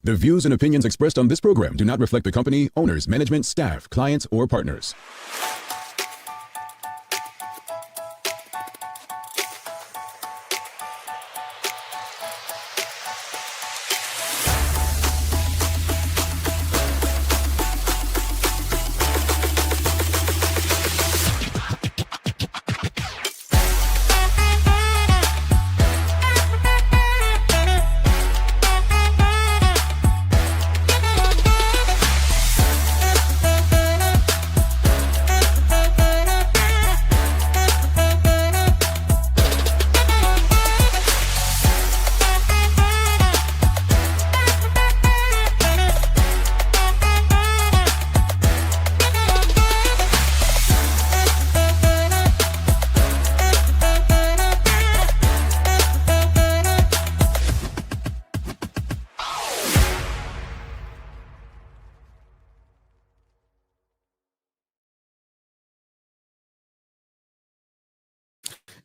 The views and opinions expressed on this program do not reflect the company, owners, management, staff, clients, or partners.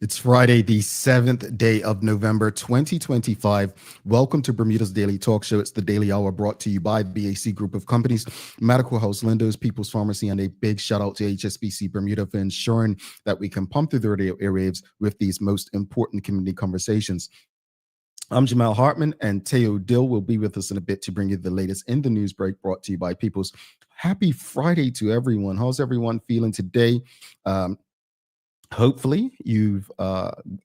It's Friday, the 7th day of November, 2025. Welcome to Bermuda's Daily Talk Show. It's the Daily Hour brought to you by BAC Group of Companies, Medical House Lindo's, People's Pharmacy, and a big shout out to HSBC Bermuda for ensuring that we can pump through the radio airwaves with these most important community conversations. I'm Jamal Hartman, and Teo Dill will be with us in a bit to bring you the latest in the news break brought to you by People's. Happy Friday to everyone. How's everyone feeling today? Hopefully you've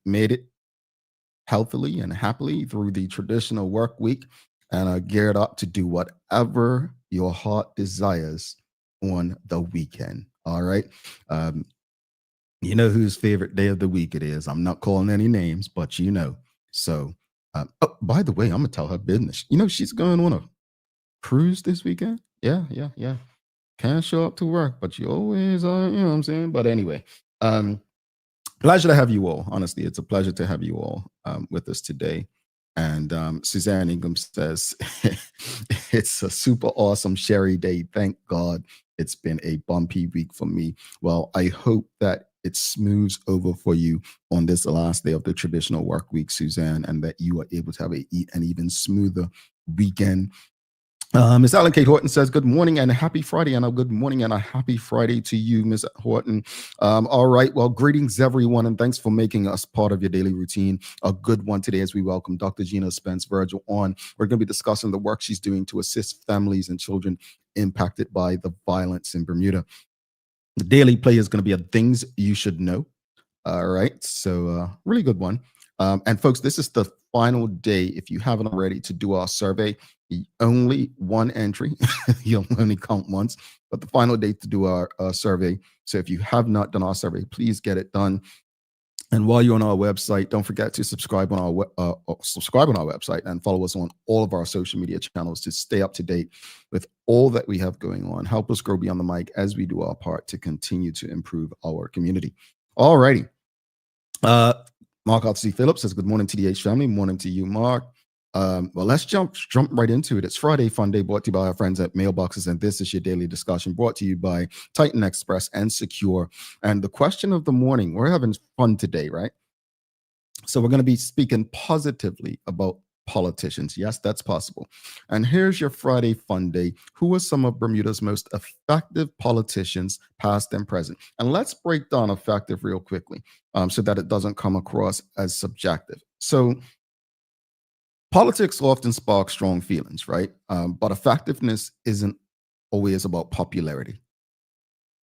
made it healthily and happily through the traditional work week and are geared up to do whatever your heart desires on the weekend. All right. You know whose favorite day of the week it is. I'm not calling any names, but you know. So, oh, by the way, I'm going to tell her business. You know, she's going on a cruise this weekend. Yeah. Can't show up to work, but you always are, you know what I'm saying? But anyway, pleasure to have you all. Honestly, it's a pleasure to have you all with us today. And Suzanne Ingham says, it's a super awesome Sherry day. Thank God it's been a bumpy week for me. Well, I hope that it smooths over for you on this last day of the traditional work week, Suzanne, and that you are able to have an even smoother weekend. Miss Ellen Kate Horton says, good morning and happy Friday. And a good morning and a happy Friday to you, Miss Horton. All right. Well, greetings, everyone. And thanks for making us part of your daily routine. A good one today as we welcome Dr. Gina Spence Virgil on. We're going to be discussing the work she's doing to assist families and children impacted by the violence in Bermuda. The daily play is going to be things you should know. All right. So really good one. And folks, this is the final day, if you haven't already, to do our survey. Only one entry. You'll only count once, but the final day to do our survey. So if you have not done our survey, please get it done. And while you're on our website, don't forget to subscribe on our website and follow us on all of our social media channels to stay up to date with all that we have going on. Help us grow beyond the mic as we do our part to continue to improve our community. All righty. Mark Arthur C. Phillips says, good morning, TDH family. Morning to you, Mark. Well, let's jump right into it. It's Friday Fun Day brought to you by our friends at Mailboxes, and this is your daily discussion brought to you by Titan Express and Secure. And the question of the morning, we're having fun today, right? So we're going to be speaking positively about politicians. Yes, that's possible. And here's your Friday Fun Day. Who are some of Bermuda's most effective politicians, past and present? And let's break down effective real quickly so that it doesn't come across as subjective. So politics often spark strong feelings, right? But effectiveness isn't always about popularity,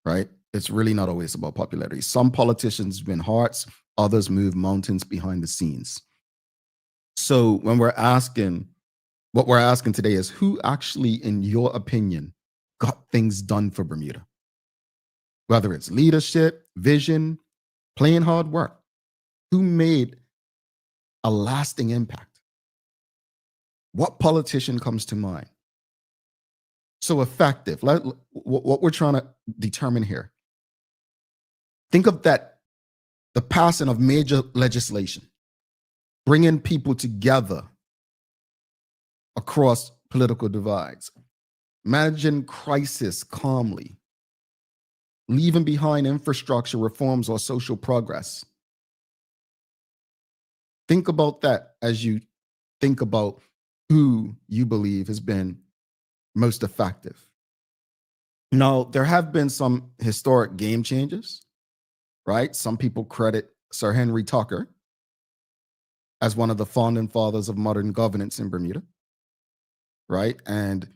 right? It's really not always about popularity. Some politicians win hearts, others move mountains behind the scenes. So when what we're asking today is, who actually, in your opinion, got things done for Bermuda? Whether it's leadership, vision, playing hard work, who made a lasting impact? What politician comes to mind? So effective. What we're trying to determine here. Think of that, the passing of major legislation, bringing people together across political divides, managing crisis calmly, leaving behind infrastructure reforms or social progress. Think about that as you think about who you believe has been most effective. Now, there have been some historic game changes, right? Some people credit Sir Henry Tucker as one of the founding fathers of modern governance in Bermuda, right? And,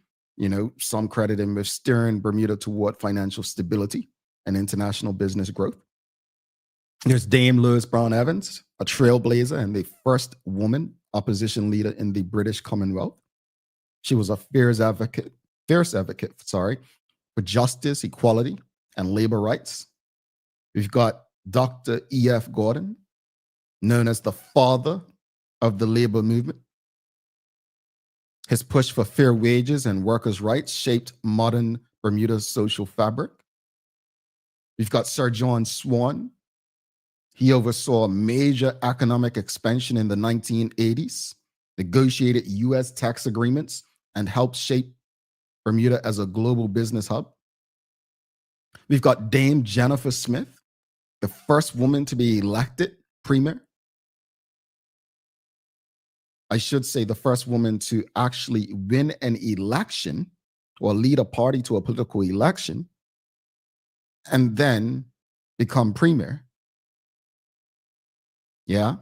some credit him with steering Bermuda toward financial stability and international business growth. There's Dame Lewis Brown Evans, a trailblazer and the first woman opposition leader in the British Commonwealth. She was a fierce advocate, for justice, equality, and labor rights. We've got Dr. E.F. Gordon, known as the father of the labor movement. His push for fair wages and workers' rights shaped modern Bermuda's social fabric. We've got Sir John Swan. He oversaw a major economic expansion in the 1980s, negotiated U.S. tax agreements, and helped shape Bermuda as a global business hub. We've got Dame Jennifer Smith, the first woman to be elected premier. I should say the first woman to actually win an election or lead a party to a political election and then become premier. Yeah.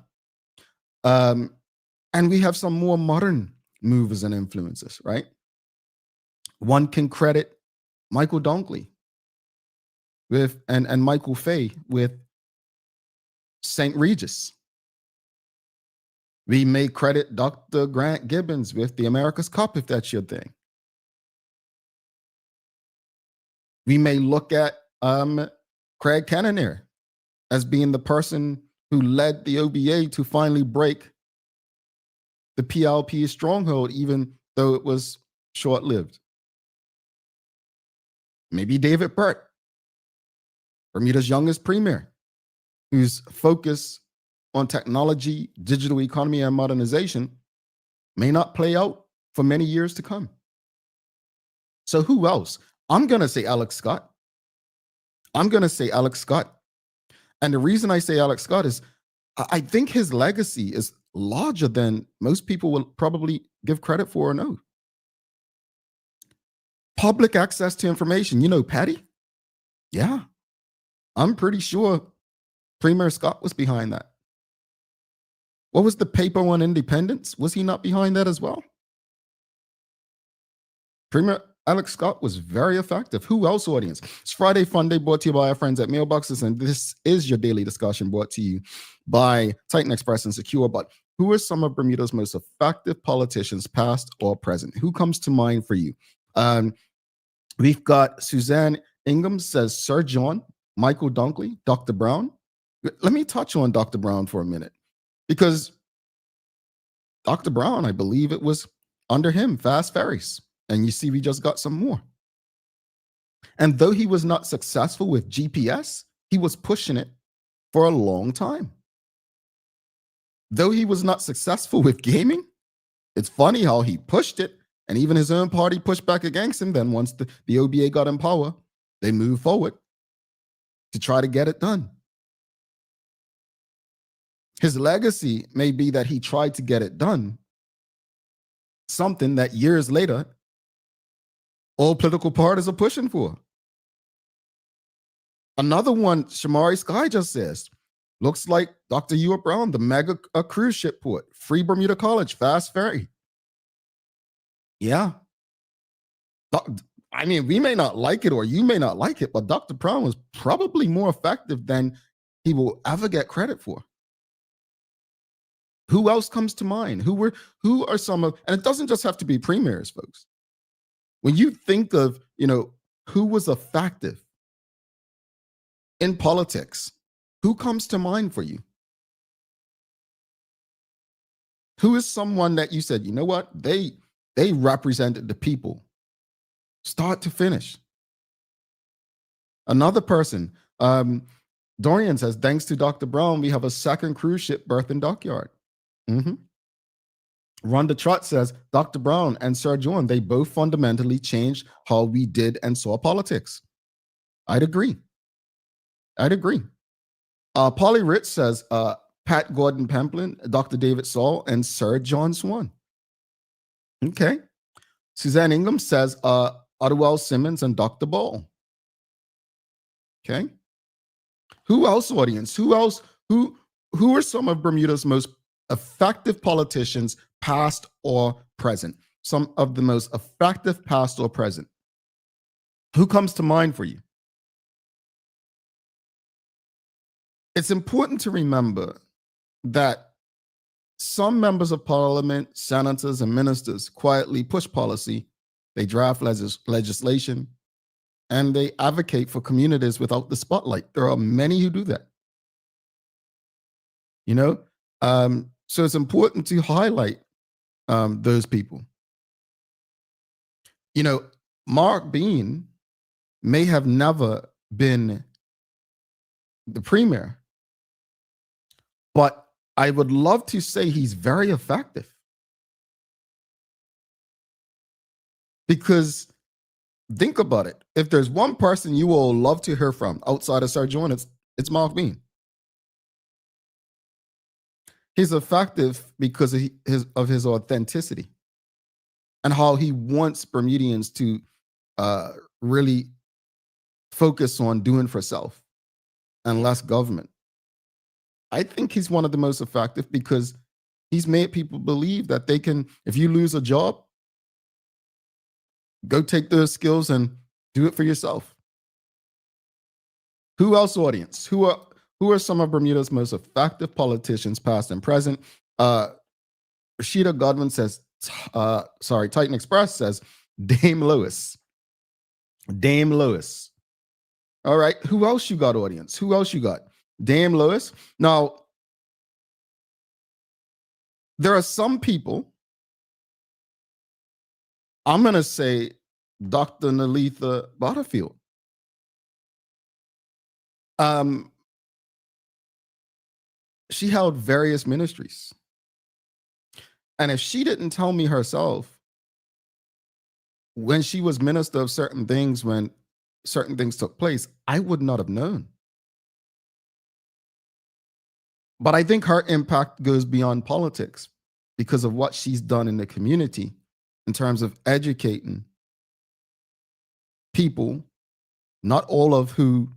And we have some more modern movers and influencers, right? One can credit Michael Dunkley with and Michael Fay with St. Regis. We may credit Dr. Grant Gibbons with the America's Cup, if that's your thing. We may look at Craig Cannonier as being the person who led the OBA to finally break the PLP stronghold, even though it was short-lived. Maybe David Burt, Bermuda's youngest premier, whose focus on technology, digital economy, and modernization may not play out for many years to come. So who else? I'm going to say Alex Scott. And the reason I say Alex Scott is I think his legacy is larger than most people will probably give credit for or know. Public access to information. Patty? Yeah. I'm pretty sure Premier Scott was behind that. What was the paper on independence? Was he not behind that as well? Premier Alex Scott was very effective. Who else, audience? It's Friday Fun Day, brought to you by our friends at Mailboxes, and this is your daily discussion brought to you by Titan Express and Secure. But who are some of Bermuda's most effective politicians, past or present? Who comes to mind for you? We've got Suzanne Ingham says Sir John, Michael Dunkley, Dr. Brown. Let me touch on Dr. Brown for a minute, because Dr. Brown, I believe it was under him, fast ferries. And you see, we just got some more. And though he was not successful with GPS, he was pushing it for a long time. Though he was not successful with gaming, it's funny how he pushed it, and even his own party pushed back against him. Then once the OBA got in power, they moved forward to try to get it done. His legacy may be that he tried to get it done, something that years later, all political parties are pushing for. Another one, Shamari Sky just says, looks like Dr. Ewart Brown, the mega cruise ship port, free Bermuda College, fast ferry. Yeah. I mean, we may not like it or you may not like it, but Dr. Brown was probably more effective than he will ever get credit for. Who else comes to mind? Who are some of, and it doesn't just have to be premiers, folks. When you think of, who was effective in politics, who comes to mind for you? Who is someone that you said, you know what? They represented the people, start to finish. Another person, Dorian says, thanks to Dr. Brown, we have a second cruise ship berth and dockyard. Rhonda Trott says, Dr. Brown and Sir John, they both fundamentally changed how we did and saw politics. I'd agree. Polly Ritz says, Pat Gordon Pemplin, Dr. David Saul, and Sir John Swan. Okay. Suzanne Ingham says Ottewell Simmons and Dr. Ball. Okay. Who else, audience? Who else? Who are some of Bermuda's most effective politicians, past or present? Some of the most effective, past or present. Who comes to mind for you? It's important to remember that some members of parliament, senators, and ministers quietly push policy, they draft legislation, and they advocate for communities without the spotlight. There are many who do that. You know, so it's important to highlight those people. You know, Mark Bean may have never been the premier, but I would love to say he's very effective. Because think about it. If there's one person you will love to hear from outside of Sir John, it's Mark Bean. He's effective because of his authenticity and how he wants Bermudians to really focus on doing for self and less government. I think he's one of the most effective because he's made people believe that they can, if you lose a job, go take those skills and do it for yourself. Who else, audience? Who are some of Bermuda's most effective politicians, past and present? Rashida Godwin says, Titan Express says, Dame Lewis. Dame Lewis. All right. Who else you got, audience? Who else you got? Dame Lewis. Now, there are some people, I'm going to say Dr. Nalitha Butterfield. She held various ministries. And if she didn't tell me herself when she was minister of certain things, when certain things took place, I would not have known. But I think her impact goes beyond politics because of what she's done in the community in terms of educating people, not all of who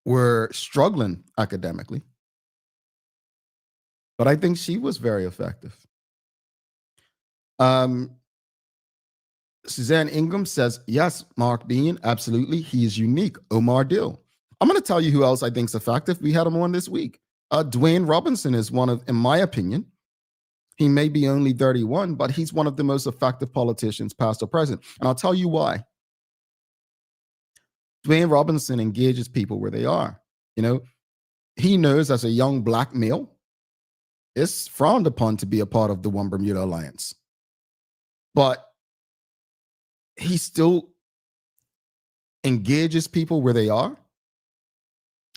were struggling academically. But I think she was very effective. Suzanne Ingham says, yes, Mark Bean, absolutely. He is unique. Omar Dill. I'm going to tell you who else I think is effective. We had him on this week. Dwayne Robinson is one of, in my opinion, he may be only 31, but he's one of the most effective politicians, past or present. And I'll tell you why. Dwayne Robinson engages people where they are. You know, he knows as a young black male, it's frowned upon to be a part of the One Bermuda Alliance. But he still engages people where they are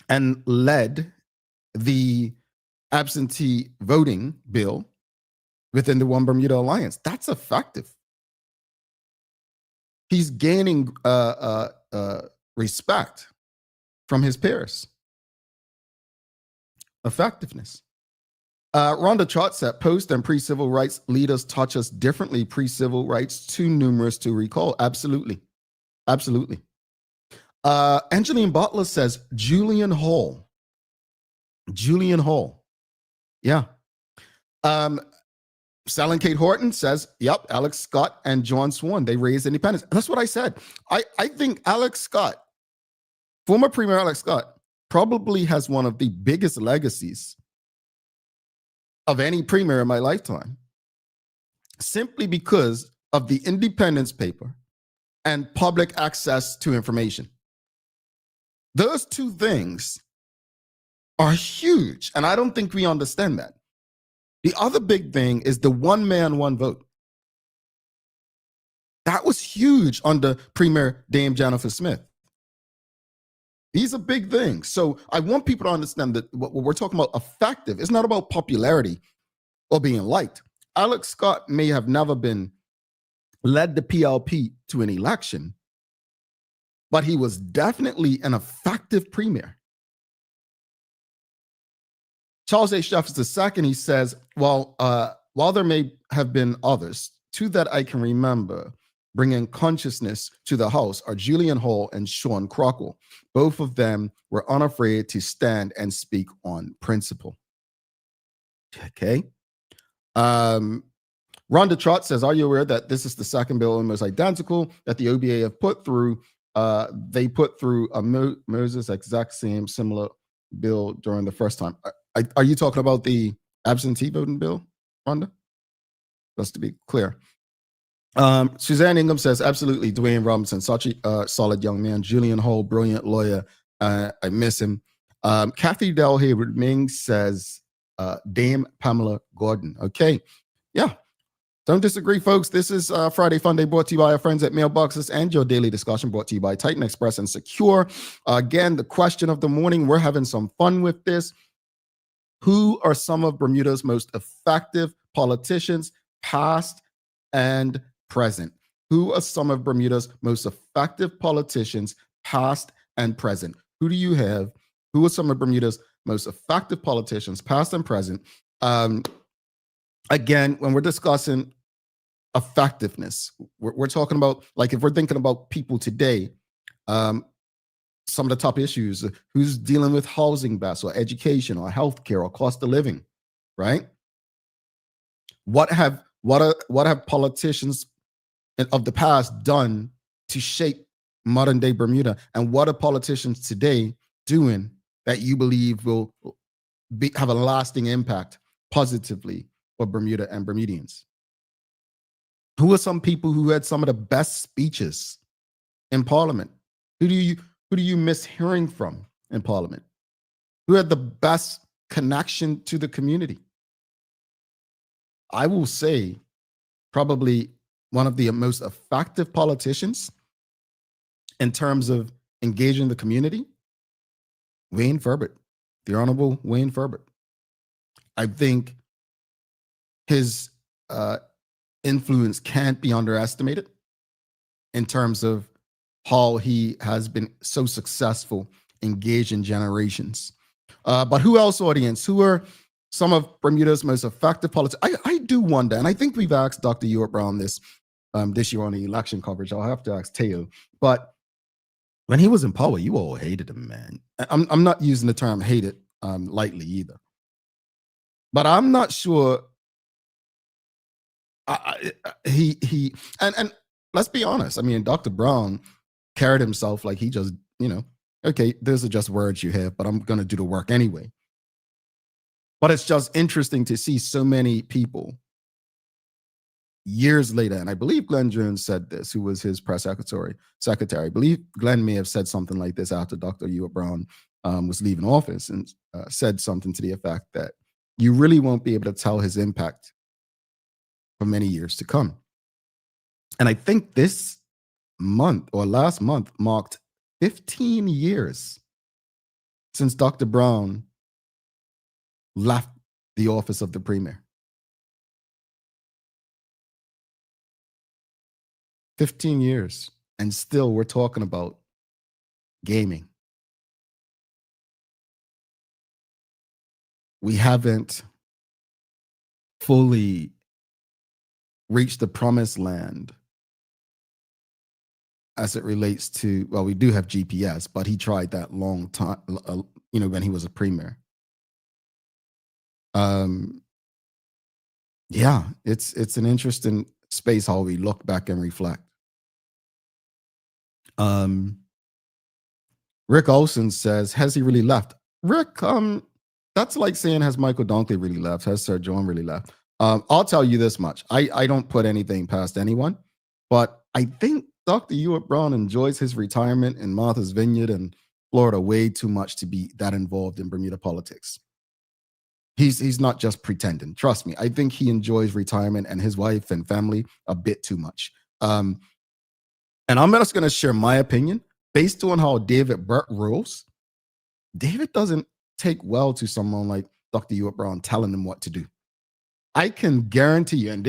and led the absentee voting bill within the One Bermuda Alliance. That's effective. He's gaining respect from his peers. Effectiveness. Rhonda Trott said, post and pre-civil rights leaders touch us differently. Pre-civil rights too numerous to recall. Absolutely. Absolutely. Angeline Butler says, Julian Hall. Julian Hall. Yeah. Sally Kate Horton says, yep, Alex Scott and John Swan, they raised independence. That's what I said. I think Alex Scott, former Premier Alex Scott, probably has one of the biggest legacies of any premier in my lifetime, simply because of the independence paper and public access to information. Those two things are huge, and I don't think we understand that. The other big thing is the one man, one vote. That was huge under Premier Dame Jennifer Smith. These are big things. So I want people to understand that what we're talking about effective, it's not about popularity or being liked. Alex Scott may have never led the PLP to an election, but he was definitely an effective premier. Charles A. Sheffers II, he says, well, while there may have been others, two that I can remember bringing consciousness to the house are Julian Hall and Sean Crockle. Both of them were unafraid to stand and speak on principle. Okay. Rhonda Trott says, are you aware that this is the second bill almost identical that the OBA have put through? They put through a Moses exact same similar bill during the first time. Are you talking about the absentee voting bill, Rhonda? Just to be clear. Suzanne Ingham says, absolutely, Dwayne Robinson, such a solid young man. Julian Hall, brilliant lawyer. I miss him. Kathy Del Hayward Ming says, Dame Pamela Gordon. Okay. Yeah. Don't disagree, folks. This is Friday Fun Day brought to you by our friends at Mailboxes and your daily discussion brought to you by Titan Express and Secure. Again, the question of the morning, we're having some fun with this. Who are some of Bermuda's most effective politicians, past and present? Who are some of Bermuda's most effective politicians, past and present? Who do you have? Who are some of Bermuda's most effective politicians, past and present? Again, when we're discussing effectiveness, we're talking about, like, if we're thinking about people today, some of the top issues, who's dealing with housing best, or education, or healthcare, or cost of living, right? What have politicians of the past done to shape modern day Bermuda, and what are politicians today doing that you believe will have a lasting impact positively for Bermuda and Bermudians? Who are some people who had some of the best speeches in Parliament? Who do you miss hearing from in Parliament? Who had the best connection to the community? I will say probably one of the most effective politicians in terms of engaging the community, Wayne Furbert, the Honorable Wayne Furbert. I think his influence can't be underestimated in terms of how he has been so successful engaging generations. But who else, audience? Who are some of Bermuda's most effective politicians? I do wonder, and I think we've asked Dr. Ewart Brown this year on the election coverage. I'll have to ask Teo. But when he was in power, you all hated him, man. I'm not using the term hated lightly either. But I'm not sure he and let's be honest. I mean, Dr. Brown carried himself like he just, okay, those are just words you have, but I'm going to do the work anyway. But it's just interesting to see so many people years later, and I believe Glenn Jones said this, who was his press secretary. I believe Glenn may have said something like this after Dr. Ewart Brown was leaving office, and said something to the effect that you really won't be able to tell his impact for many years to come. And I think this month or last month marked 15 years since Dr. Brown left the office of the premier. 15 years, and still we're talking about gaming. We haven't fully reached the promised land as it relates to, well, we do have GPS, but he tried that long time, when he was a premier. Yeah, it's an interesting space how we look back and reflect. Rick Olson says, has he really left? Rick, that's like saying, has Michael Dunkley really left? Has Sir John really left? I'll tell you this much. I don't put anything past anyone, but I think Dr. Ewart Brown enjoys his retirement in Martha's Vineyard and Florida way too much to be that involved in Bermuda politics. He's not just pretending. Trust me. I think he enjoys retirement and his wife and family a bit too much. And I'm just going to share my opinion based on how David Burt rules. David doesn't take well to someone like Dr. Ewart Brown telling him what to do. I can guarantee you, and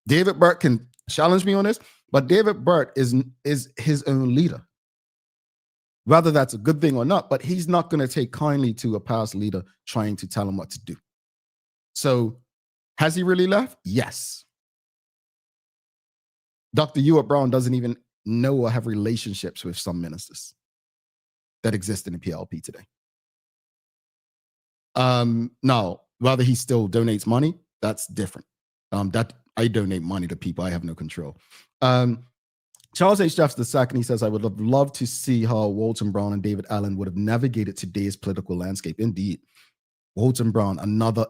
David Burt can challenge me on this, but David Burt is his own leader. Whether that's a good thing or not, but he's not going to take kindly to a past leader trying to tell him what to do. So Has he really left? Yes. Dr. Ewart Brown doesn't even know or have relationships with some ministers that exist in the PLP today. Now, whether he still donates money, that's different. That I donate money to people. I have no control. Charles H. Jeffs II, he says, I would have loved to see how Walton Brown and David Allen would have navigated today's political landscape. Indeed. Walton Brown, another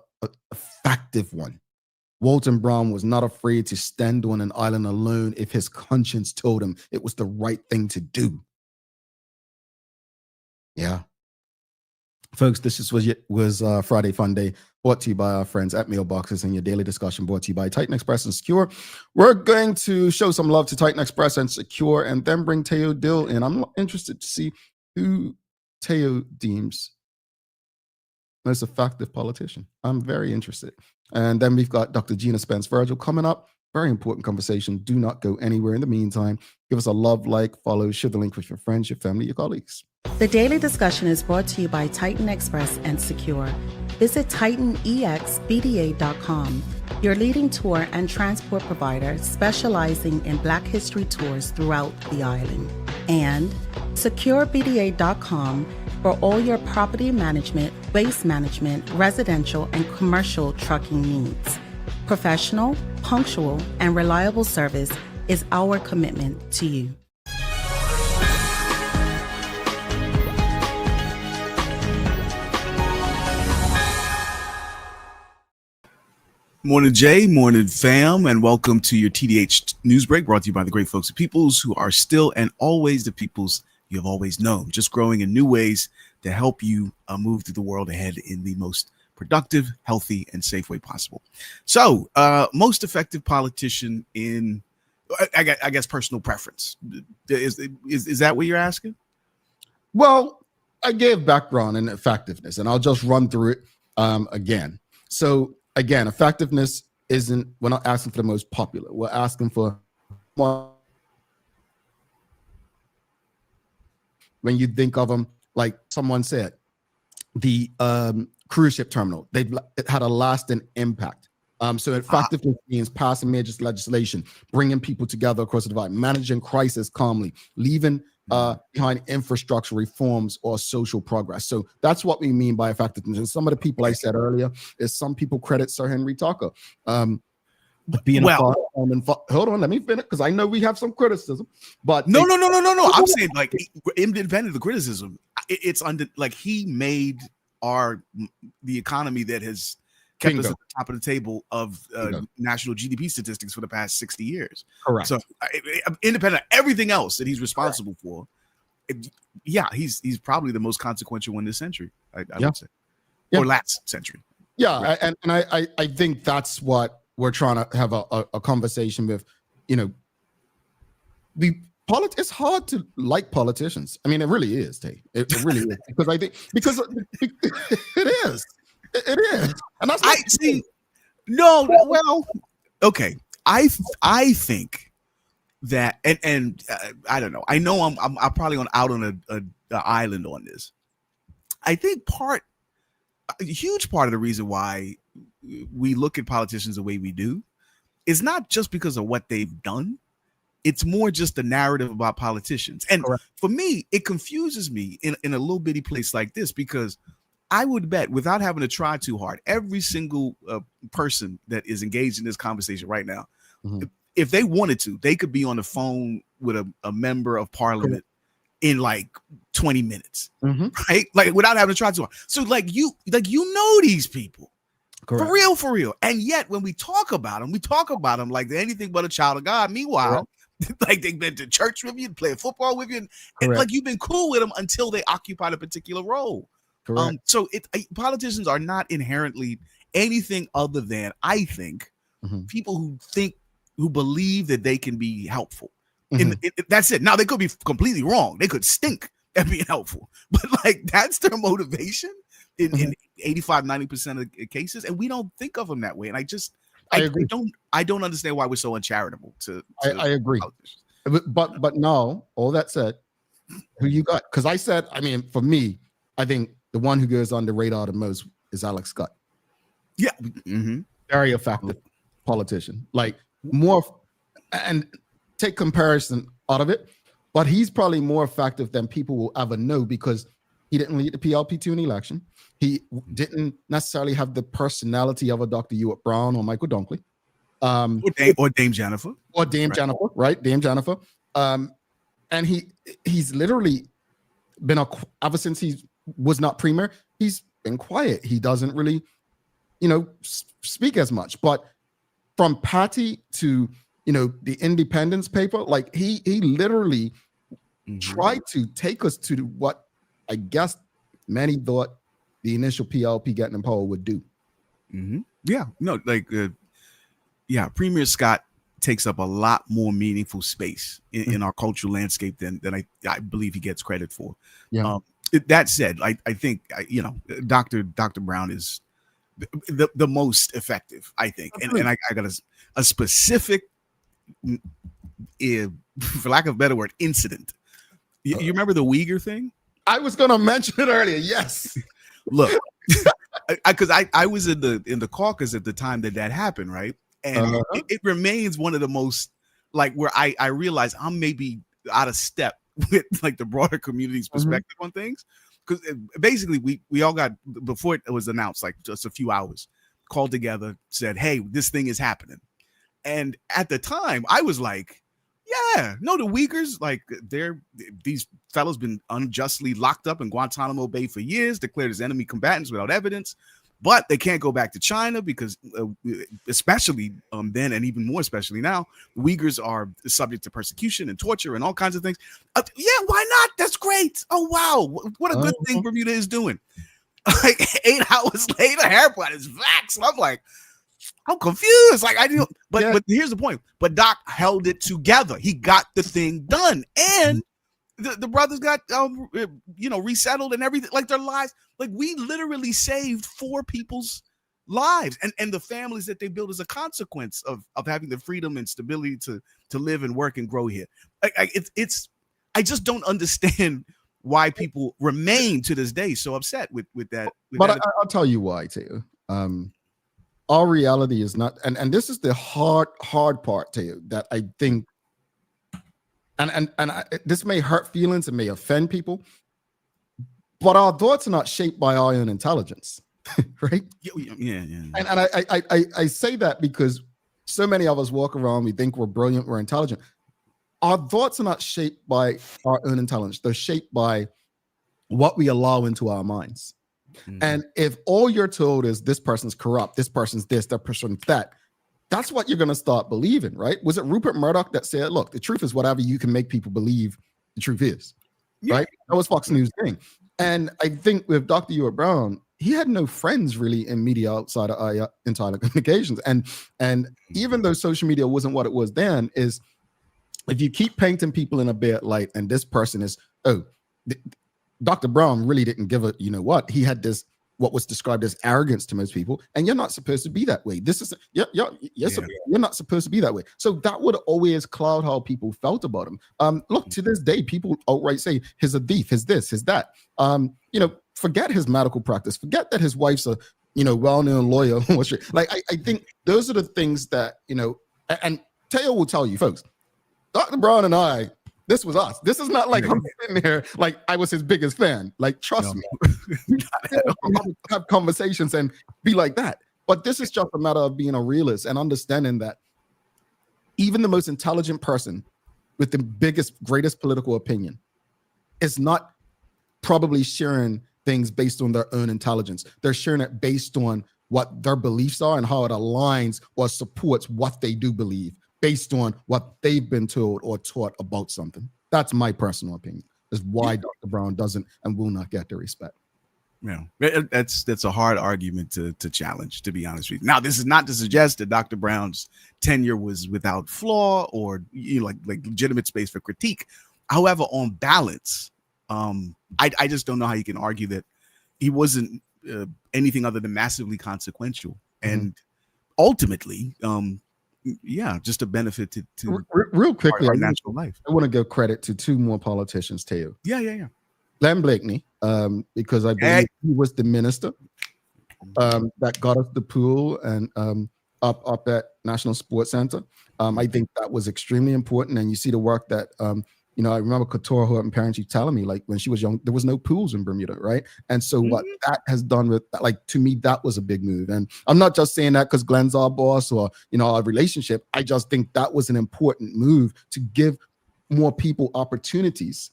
effective one. Walton Brown was not afraid to stand on an island alone if his conscience told him it was the right thing to do. Yeah. Folks, this was Friday Fun Day, brought to you by our friends at Mailboxes, and your daily discussion brought to you by Titan Express and Secure. We're going to show some love to Titan Express and Secure and then bring Teo Dill in. I'm interested to see who Teo deems most effective politician. I'm very interested. And then we've got Dr. Gina Spence Virgil coming up. Very important conversation. Do not go anywhere. In the meantime, give us a love, like, follow, share the link with your friends, your family, your colleagues. The Daily Discussion is brought to you by Titan Express and Secure. Visit TitanEXBDA.com, your leading tour and transport provider specializing in Black History tours throughout the island. And SecureBDA.com for all your property management, waste management, residential, and commercial trucking needs. Professional, punctual, and reliable service is our commitment to you. Morning, Jay. Morning, fam. And welcome to your TDH News Break, brought to you by the great folks at Peoples, who are still and always the peoples you have always known, just growing in new ways to help you move through the world ahead in the most productive, healthy, and safe way possible. So, most effective politician in, I guess, personal preference. Is that what you're asking? Well, I gave background and effectiveness, and I'll just run through it again. So, again, effectiveness isn't, we're not asking for the most popular. We're asking for one. When you think of them, like someone said, the cruise ship terminal, it had a lasting impact. So effectiveness means passing major legislation, bringing people together across the divide, managing crisis calmly, leaving behind infrastructure reforms or social progress. So that's what we mean by effectiveness. And some of the people I said earlier is some people credit Sir Henry Tucker being hold on, let me finish, because I know we have some criticism. But no. I'm saying, like, independent of the criticism, it's under, like, he made the economy that has kept us at the top of the table of national GDP statistics for the past 60 years. Correct. So independent of everything else that he's responsible for, he's probably the most consequential one this century, I would say, or last century. Yeah, right. and I think that's what we're trying to have a conversation with. It's hard to like politicians. I mean, it really is, Tay. It really is, because I think it is. It is, and that's not okay. I think that, and I don't know. I know I'm probably out on an island on this. I think a huge part of the reason why we look at politicians the way we do is not just because of what they've done. It's more just the narrative about politicians. And for me, it confuses me in a little bitty place like this, because I would bet, without having to try too hard, every single person that is engaged in this conversation right now, if they wanted to, they could be on the phone with a member of parliament in like 20 minutes, right? Like, without having to try too hard. So like you know these people. Correct. For real. And yet when we talk about them like they're anything but a child of God. Meanwhile, like, they've been to church with you, playing football with you, and like, you've been cool with them until they occupied a particular role. So politicians are not inherently anything other than, I think, people who believe that they can be helpful. That's it. Now, they could be completely wrong. They could stink at being helpful, but like, that's their motivation in 85-90% of cases, and we don't think of them that way. And I don't understand why we're so uncharitable to I agree. But no, all that said, who you got? Because I said, I mean, for me, I think the one who goes on the radar the most is Alex Scott. Yeah. very effective politician. Like more, and take comparison out of it, but he's probably more effective than people will ever know because he didn't lead the PLP to an election. He didn't necessarily have the personality of a Dr. Ewart Brown or Michael Dunkley. Or Dame Jennifer. Or Dame Jennifer, right? Dame Jennifer. And he's literally been ever since he was not premier, he's been quiet. He doesn't really, speak as much. But from Patty to, the Independence paper, like he literally tried to take us to what I guess many thought the initial PLP getting in power would do. Yeah, no, Premier Scott takes up a lot more meaningful space in our cultural landscape than I believe he gets credit for. Yeah. That said, I think Dr. Brown is the most effective, I think, and I got a specific, for lack of a better word, incident. You remember the Uyghur thing? I was going to mention it earlier. Yes. Look, because I was in the caucus at the time that happened, right? And it remains one of the most, like, where I realize I'm maybe out of step with like the broader community's perspective on things. Because basically we all got, before it was announced, like just a few hours, called together, said, hey, this thing is happening. And at the time I was like, yeah, no, the Uyghurs, like these fellows been unjustly locked up in Guantanamo Bay for years, declared as enemy combatants without evidence. But they can't go back to China because, especially then, and even more especially now, Uyghurs are subject to persecution and torture and all kinds of things. Yeah, why not? That's great. Oh, wow. What a good thing Bermuda is doing. Like 8 hours later, airport is vaxxed. I'm like, I'm confused. Like, I do, but here's the point. But Doc held it together. He got the thing done. And the brothers got resettled and everything, like their lives, like we literally saved 4 people's lives and the families that they built as a consequence of having the freedom and stability to live and work and grow here. I just don't understand why people remain to this day so upset with that. I'll tell you why too. Our reality is not, and this is the hard part to you that I think. And this may hurt feelings, it may offend people, but our thoughts are not shaped by our own intelligence, right? Yeah. And I say that because so many of us walk around, we think we're brilliant, we're intelligent. Our thoughts are not shaped by our own intelligence. They're shaped by what we allow into our minds. And if all you're told is this person's corrupt, this person's this, that person's that, that's what you're going to start believing, right? Was it Rupert Murdoch that said, look, the truth is whatever you can make people believe the truth is, right? That was Fox News thing. And I think with Dr. Ewart Brown, he had no friends really in media outside of Intelligent Communications. And even though social media wasn't what it was then, is if you keep painting people in a bad light and this person is, Dr. Brown really didn't give a, he had this, what was described as arrogance to most people, and you're not supposed to be that way. This is you're not supposed to be that way. So that would always cloud how people felt about him. Look, to this day, people outright say he's a thief, he's this, he's that. Forget his medical practice, forget that his wife's a well-known lawyer. Like I think those are the things that and Teo will tell you, folks. Dr. Brown and I. This was us. This is not like I'm sitting there like I was his biggest fan. Like, trust me. Have conversations and be like that. But this is just a matter of being a realist and understanding that even the most intelligent person with the greatest political opinion is not probably sharing things based on their own intelligence. They're sharing it based on what their beliefs are and how it aligns or supports what they do believe, based on what they've been told or taught about something. That's my personal opinion. Is why Dr. Brown doesn't and will not get the respect. Yeah, that's a hard argument to challenge, to be honest with you. Now, this is not to suggest that Dr. Brown's tenure was without flaw or like legitimate space for critique. However, on balance, I just don't know how you can argue that he wasn't anything other than massively consequential and ultimately just a benefit to real quickly our natural life. I want to give credit to 2 more politicians too. Yeah. Len Blakeney, because I believe he was the minister that got us the pool and up at National Sports Center. I think that was extremely important. And you see the work that I remember Couture, who and parents, you telling me, like, when she was young, there was no pools in Bermuda, right? And so what that has done with, like, to me, that was a big move. And I'm not just saying that because Glenn's our boss or our relationship. I just think that was an important move to give more people opportunities.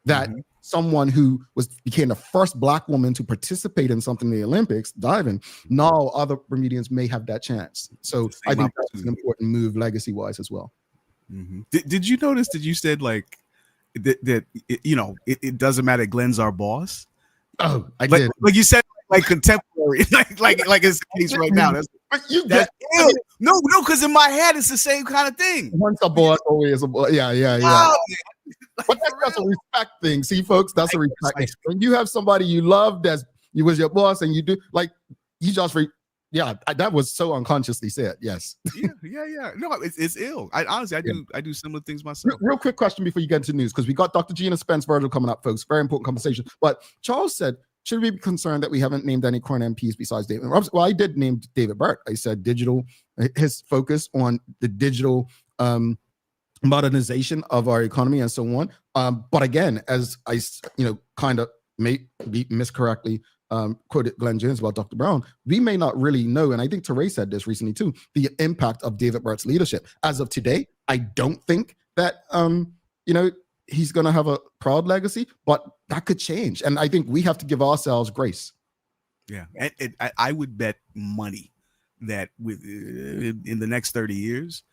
That someone who became the first Black woman to participate in something in the Olympics, diving, now other Bermudians may have that chance. So I think that's an important move legacy-wise as well. Did you notice that you said, like, that it doesn't matter, Glenn's our boss? Oh, I did. Like you said, like contemporary, like it's the case right now. That's ill. No, because in my head it's the same kind of thing. Once a boss, always a boss. Yeah. Oh, but that's a respect thing. See, folks, that's a respect thing. When you have somebody you love you was your boss and you do, like, you just that was so unconsciously said. Yes. Yeah. No, it's ill. I do similar things myself. Real quick question before you get into news, because we got Dr. Gina Spence Virgil coming up, folks. Very important conversation. But Charles said, should we be concerned that we haven't named any current MPs besides David? Well, I did name David Burt. I said digital, his focus on the digital modernization of our economy and so on. But again, as I kind of may be miscorrectly quoted Glenn Jones about Dr. Brown, we may not really know, and I think Teray said this recently too, the impact of David Burt's leadership. As of today, I don't think that he's going to have a proud legacy, but that could change. And I think we have to give ourselves grace. Yeah, I would bet money that in the next 30 years,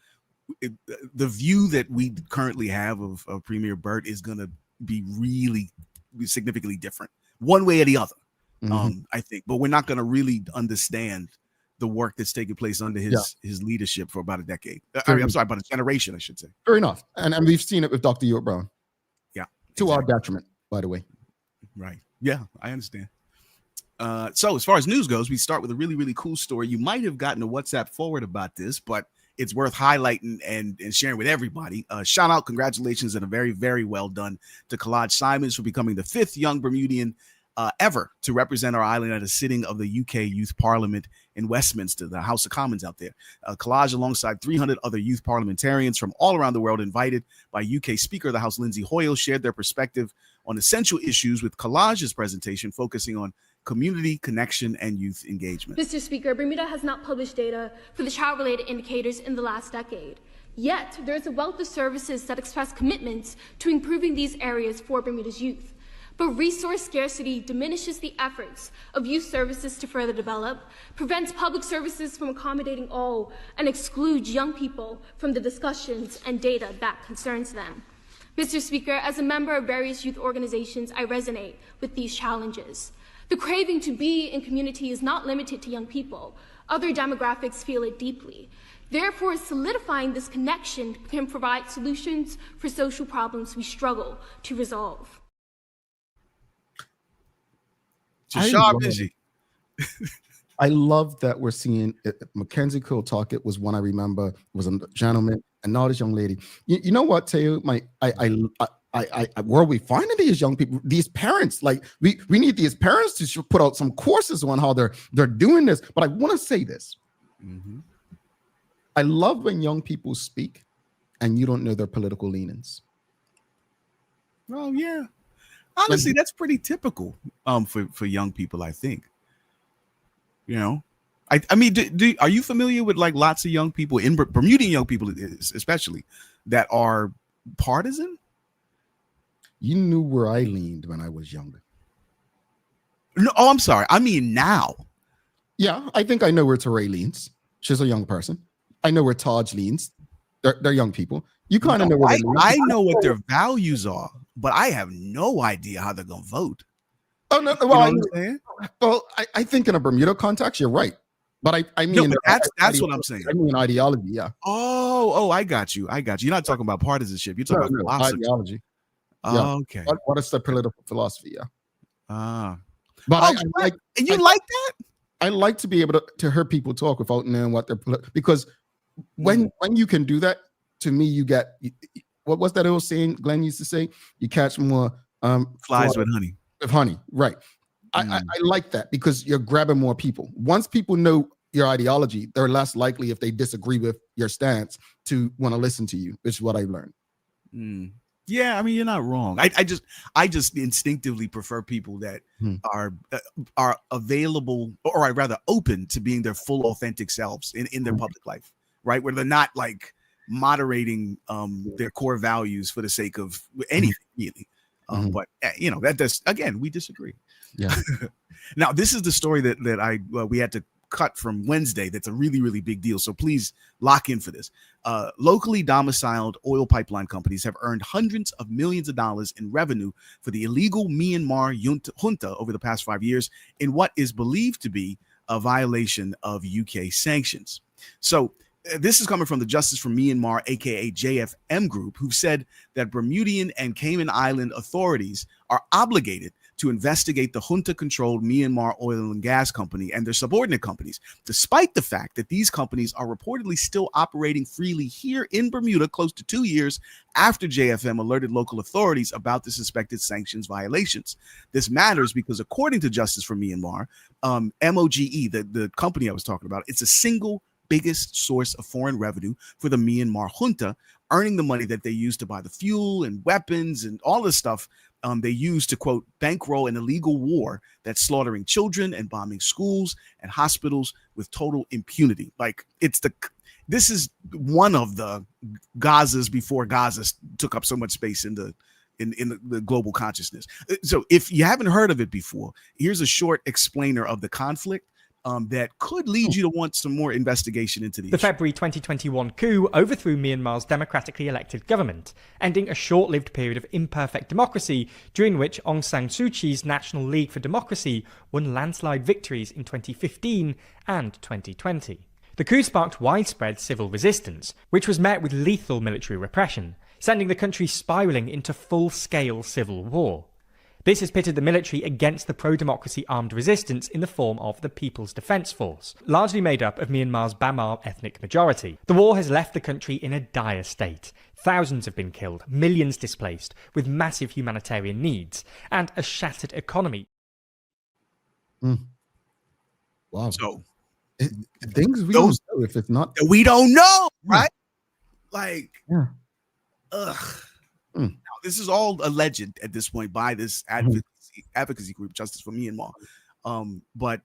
the view that we currently have of Premier Burt is going to be really significantly different, one way or the other. I think, but we're not going to really understand the work that's taking place under his leadership for about a decade. About a generation, I should say. Fair enough. And we've seen it with Dr. Ewart Brown. Yeah. To our detriment, by the way. Right. Yeah, I understand. So as far as news goes, we start with a really, really cool story. You might have gotten a WhatsApp forward about this, but it's worth highlighting and sharing with everybody. Shout out, congratulations, and a very, very well done to Kalaj Simons for becoming the 5th young Bermudian ever to represent our island at a sitting of the UK Youth Parliament in Westminster, the House of Commons out there. Kalaj, alongside 300 other youth parliamentarians from all around the world, invited by UK Speaker of the House Lindsay Hoyle, shared their perspective on essential issues, with Kalaj's presentation focusing on community connection and youth engagement. Mr. Speaker, Bermuda has not published data for the child-related indicators in the last decade. Yet, there is a wealth of services that express commitments to improving these areas for Bermuda's youth. But resource scarcity diminishes the efforts of youth services to further develop, prevents public services from accommodating all, and excludes young people from the discussions and data that concerns them. Mr. Speaker, as a member of various youth organizations, I resonate with these challenges. The craving to be in community is not limited to young people. Other demographics feel it deeply. Therefore, solidifying this connection can provide solutions for social problems we struggle to resolve. I love that we're seeing Mackenzie Kiltalkett was one I remember, was a gentleman, and now this young lady. You know what, Teo? Where are we finding these young people, these parents? Like, we need these parents to put out some courses on how they're doing this. But I want to say this. I love when young people speak and you don't know their political leanings. Oh, yeah. Honestly, that's pretty typical for young people, I think. I mean, are you familiar with, like, lots of young people, in Bermudian young people especially, that are partisan? You knew where I leaned when I was younger. No, I'm sorry. I mean now. Yeah, I think I know where Teray leans. She's a young person. I know where Taj leans. They're young people. You kind of know where they lean. I know what their values are, but I have no idea how they're going to vote. Oh, no. Well, I think in a Bermuda context, you're right. But I mean, no, but that's what I'm saying. I mean, ideology, yeah. Oh, I got you. You're not talking about partisanship. You're talking about philosophy. Ideology. Oh, okay. What is the political philosophy? Yeah. But you like that? I like to be able to hear people talk without knowing what they're because when you can do that, to me, you get what was that old saying Glenn used to say? You catch more flies with honey. With honey, right? I like that because you're grabbing more people. Once people know your ideology, they're less likely, if they disagree with your stance, to want to listen to you, which is what I've learned. Yeah, I mean, you're not wrong. I just instinctively prefer people that are available, or I'd rather open to being their full authentic selves in their public life, right? Where they're not like moderating their core values for the sake of anything, really. But that does, again, we disagree. Yeah. Now, this is the story that we had to cut from Wednesday. That's a really, really big deal. So please lock in for this. Locally domiciled oil pipeline companies have earned hundreds of millions of dollars in revenue for the illegal Myanmar junta over the past 5 years in what is believed to be a violation of UK sanctions. So this is coming from the Justice for Myanmar, aka JFM Group, who said that Bermudian and Cayman Island authorities are obligated to investigate the junta-controlled Myanmar oil and gas company and their subordinate companies, despite the fact that these companies are reportedly still operating freely here in Bermuda close to 2 years after JFM alerted local authorities about the suspected sanctions violations. This matters because, according to Justice for Myanmar, MOGE, the company I was talking about, it's a single biggest source of foreign revenue for the Myanmar junta, earning the money that they use to buy the fuel and weapons and all this stuff they use to, quote, bankroll an illegal war that's slaughtering children and bombing schools and hospitals with total impunity. Like, this is one of the Gazas before Gaza took up so much space in the global consciousness. So if you haven't heard of it before, here's a short explainer of the conflict that could lead you to want some more investigation into The February 2021 coup overthrew Myanmar's democratically elected government, ending a short-lived period of imperfect democracy during which Aung San Suu Kyi's National League for Democracy won landslide victories in 2015 and 2020. The coup sparked widespread civil resistance, which was met with lethal military repression, sending the country spiralling into full-scale civil war. This has pitted the military against the pro-democracy armed resistance in the form of the People's Defence Force, largely made up of Myanmar's Bamar ethnic majority. The war has left the country in a dire state. Thousands have been killed, millions displaced, with massive humanitarian needs, and a shattered economy. Wow. So, things we don't know if it's not. We don't know, right? Like, Now, this is all alleged at this point by this advocacy group, Justice for Myanmar. But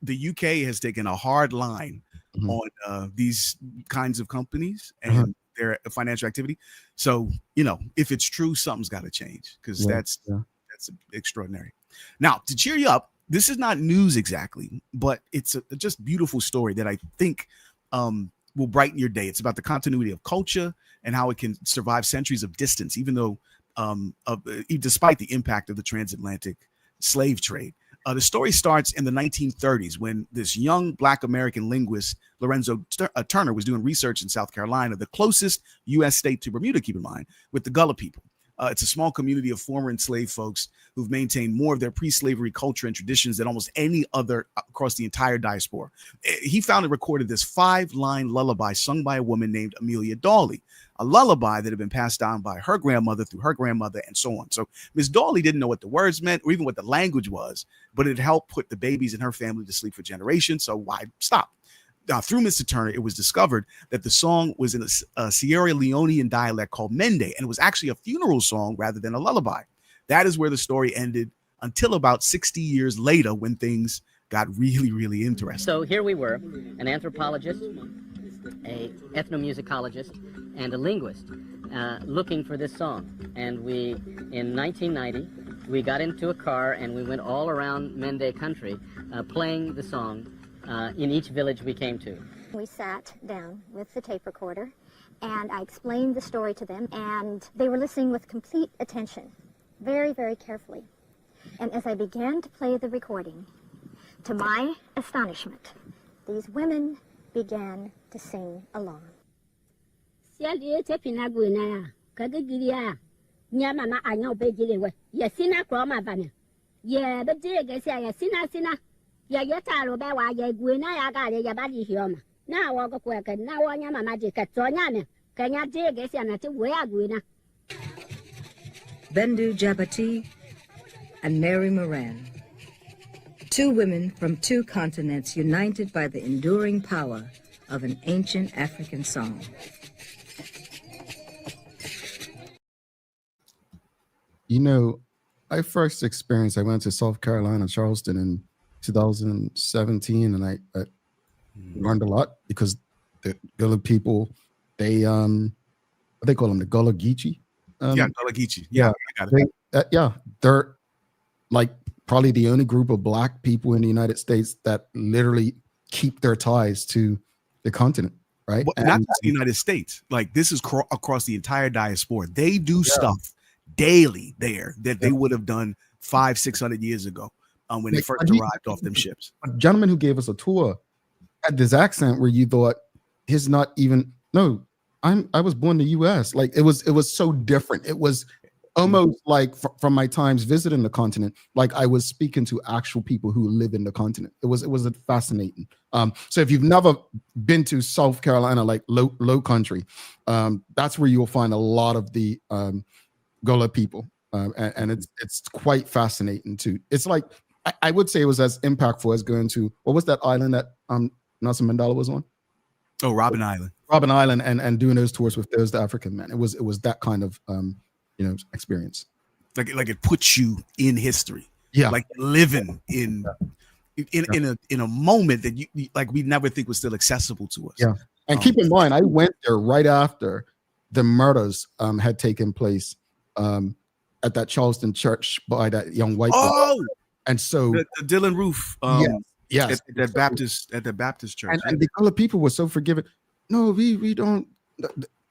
the UK has taken a hard line on these kinds of companies and their financial activity. So, if it's true, something's got to change, because that's extraordinary. Now, to cheer you up, this is not news exactly, but it's a just beautiful story that I think will brighten your day. It's about the continuity of culture and how it can survive centuries of distance, even though despite the impact of the transatlantic slave trade. The story starts in the 1930s when this young Black American linguist, Lorenzo Turner, was doing research in South Carolina, the closest U.S. state to Bermuda, keep in mind, with the Gullah people. It's a small community of former enslaved folks who've maintained more of their pre-slavery culture and traditions than almost any other across the entire diaspora. He found and recorded this 5-line lullaby sung by a woman named Amelia Dawley, a lullaby that had been passed down by her grandmother through her grandmother and so on. So Miss Dawley didn't know what the words meant or even what the language was, but it helped put the babies in her family to sleep for generations. So why stop? Through Mr. Turner, it was discovered that the song was in a Sierra Leonean dialect called Mende, and it was actually a funeral song rather than a lullaby. That is where the story ended until about 60 years later, when things got really, really interesting. So here we were, an anthropologist, a ethnomusicologist, and a linguist looking for this song. And in 1990, we got into a car and we went all around Mende country playing the song in each village we came to. We sat down with the tape recorder and I explained the story to them, and they were listening with complete attention, very, very carefully. And as I began to play the recording, to my astonishment, these women began to sing along. Bendu Jabati and Mary Moran. Two women from two continents united by the enduring power of an ancient African song. You know, I first experienced, I went to South Carolina, Charleston in 2017, and I learned a lot because the Gullah people, they what they call them, the Gullah Geechee. Gullah Geechee. Yeah, I got it. Yeah, they're like probably the only group of Black people in the United States that literally keep their ties to the continent, right? But not just the United States. Like this is across the entire diaspora. They do stuff daily there that they would have done 500-600 years ago when they first arrived off them ships. A gentleman who gave us a tour had this accent where you thought he's not even, no, I was born in the US. Like it was so different. It was almost like from my times visiting the continent, like I was speaking to actual people who live in the continent. It was fascinating. So if you've never been to South Carolina, like low country, that's where you'll find a lot of the Gullah people, and it's quite fascinating too. It's like I would say it was as impactful as going to, what was that island that Nelson Mandela was on? Oh, Robben Island. Robben Island, and doing those tours with those African men. It was that kind of experience. Like it puts you in history. Yeah, like living in a moment that you like we never think was still accessible to us. Yeah, and keep in mind, I went there right after the murders had taken place at that Charleston church by that young white boy. And so the Dylan Roof, yes, at the Baptist church, and the Gullah people were so forgiving. No, we don't.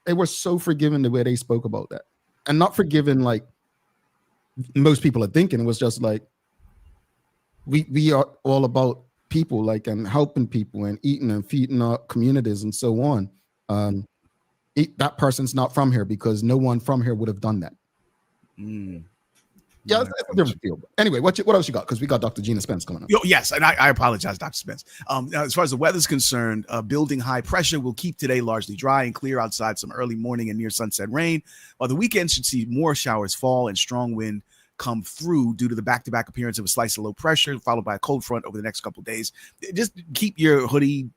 They were so forgiving the way they spoke about that, and not forgiving like most people are thinking. It was just like we are all about people, like, and helping people and eating and feeding our communities and so on. That person's not from here because no one from here would have done that. Yeah, that's a different deal. Anyway, what else you got? Because we got Dr. Gina Spence coming up. Yes, and I apologize, Dr. Spence. As far as the weather's concerned, building high pressure will keep today largely dry and clear outside, some early morning and near sunset rain, while the weekend should see more showers fall and strong wind come through due to the back-to-back appearance of a slice of low pressure followed by a cold front over the next couple of days. Just keep your hoodie,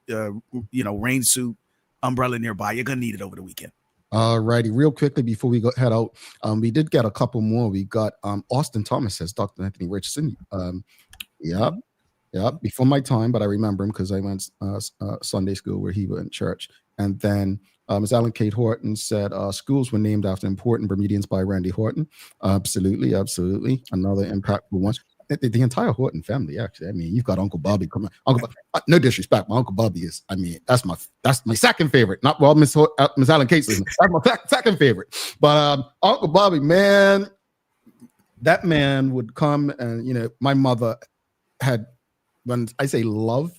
rain suit, umbrella nearby. You're going to need it over the weekend. All righty, real quickly before we head out, we did get a couple more. We got Austin Thomas says, Dr. Anthony Richardson. Yeah, before my time, but I remember him because I went Sunday school where he went in church. And then Ms. Alan Kate Horton said, schools were named after important Bermudians by Randy Horton. Absolutely. Another impactful one. The entire Horton family, actually. I mean, you've got Uncle Bobby coming. No disrespect, my Uncle Bobby is. I mean, that's my second favorite. Not well, Miss Alan Cates. That's my second favorite. But Uncle Bobby, man, that man would come, and my mother had, when I say love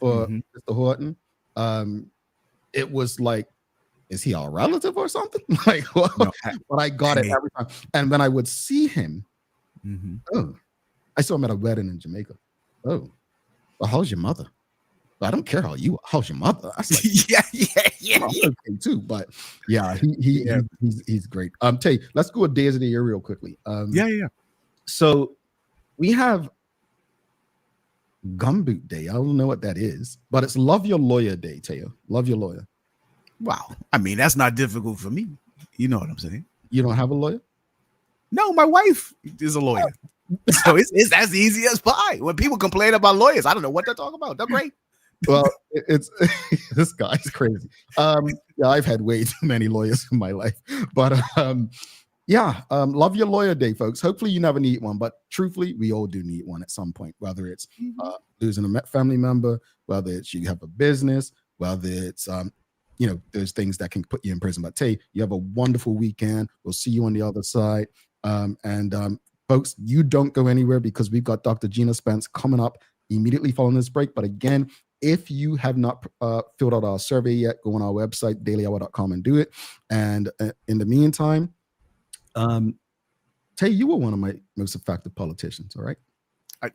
for Mr. Horton, it was like, is he our relative or something? Like, well, no, but I got it every time. And when I would see him, I saw him at a wedding in Jamaica. Oh, well, how's your mother? I don't care how's your mother? I was like, yeah. I'm okay too, but yeah, he's great. Tell you, let's go a days of the year real quickly. Yeah. So we have Gumboot Day. I don't know what that is, but it's Love Your Lawyer Day, Teo. Love your lawyer. Wow. I mean, that's not difficult for me. You know what I'm saying? You don't have a lawyer? No, my wife is a lawyer. So it's as easy as pie. When people complain about lawyers, I don't know what they're talking about. They're great. Well, it's this guy's crazy. Yeah, I've had way too many lawyers in my life, but Love Your Lawyer Day, folks. Hopefully you never need one, but truthfully, we all do need one at some point, whether it's losing a family member, whether it's you have a business, whether it's there's things that can put you in prison. But Tay, you have a wonderful weekend. We'll see you on the other side. Folks, you don't go anywhere because we've got Dr. Gina Spence coming up immediately following this break. But again, if you have not filled out our survey yet, go on our website, dailyhour.com, and do it. And in the meantime, Tay, you were one of my most effective politicians, all right?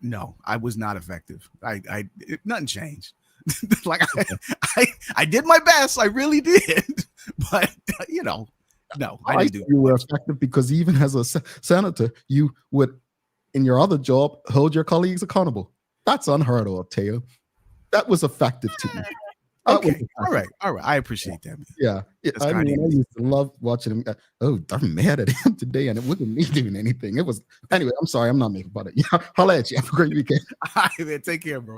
No, I was not effective. Nothing changed. Like I did my best. I really did. But, no, I didn't do it. You were effective because even as a senator, you would, in your other job, hold your colleagues accountable. That's unheard of, Taylor. That was effective to me. Okay, all right. I appreciate that, man. Yeah, That's I mean, I cardiac. used to love watching him. Oh, I'm mad at him today, and it wasn't me doing anything. It was anyway. I'm sorry, I'm not making fun of it. Yeah, holla at you. Have a great weekend. All right, man. Take care, bro.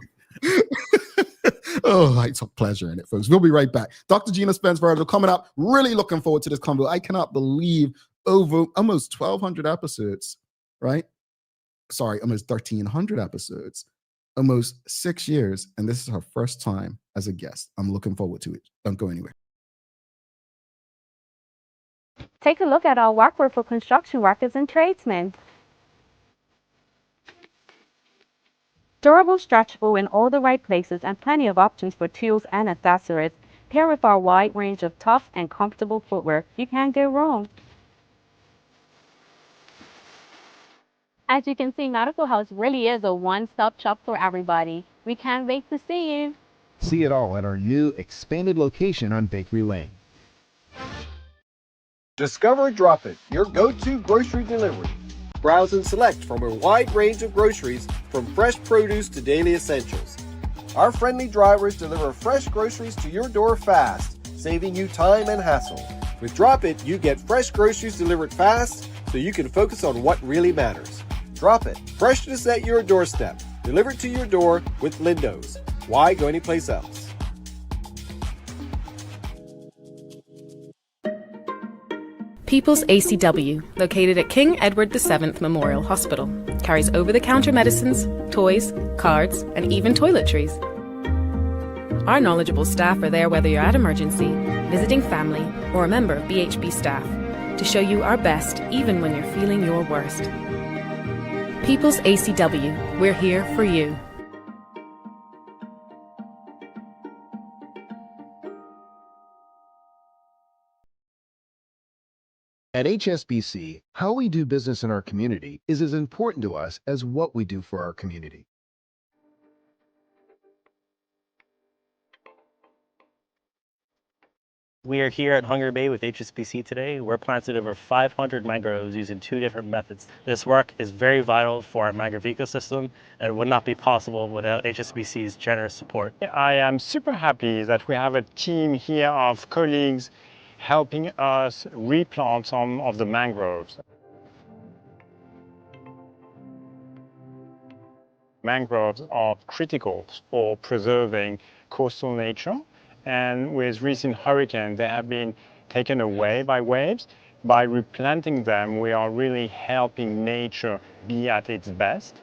Oh, it's a pleasure in it, folks. We'll be right back. Dr. Gina Spence Virgil coming up. Really looking forward to this convo. I cannot believe over almost 1,200 episodes, right? Sorry, almost 1,300 episodes, almost 6 years, and this is her first time as a guest. I'm looking forward to it. Don't go anywhere. Take a look at our workwear for construction workers and tradesmen. Durable, stretchable in all the right places, and plenty of options for tools and accessories. Paired with our wide range of tough and comfortable footwear, you can't go wrong. As you can see, Nautical House really is a one-stop shop for everybody. We can't wait to see you. See it all at our new expanded location on Bakery Lane. Discover Drop It, your go-to grocery delivery. Browse and select from a wide range of groceries, from fresh produce to daily essentials. Our friendly drivers deliver fresh groceries to your door fast, saving you time and hassle. With Drop It, you get fresh groceries delivered fast so you can focus on what really matters. Drop It, freshness at your doorstep, delivered to your door with Lindo's. Why go anyplace else? People's ACW, located at King Edward VII Memorial Hospital, carries over-the-counter medicines, toys, cards, and even toiletries. Our knowledgeable staff are there whether you're at emergency, visiting family, or a member of BHB staff, to show you our best even when you're feeling your worst. People's ACW, we're here for you. At HSBC, how we do business in our community is as important to us as what we do for our community. We are here at Hungary Bay with HSBC today. We're planted over 500 mangroves using 2 different methods. This work is very vital for our mangrove ecosystem and would not be possible without HSBC's generous support. I am super happy that we have a team here of colleagues helping us replant some of the mangroves. Mangroves are critical for preserving coastal nature, and with recent hurricanes they have been taken away by waves. By replanting them, we are really helping nature be at its best.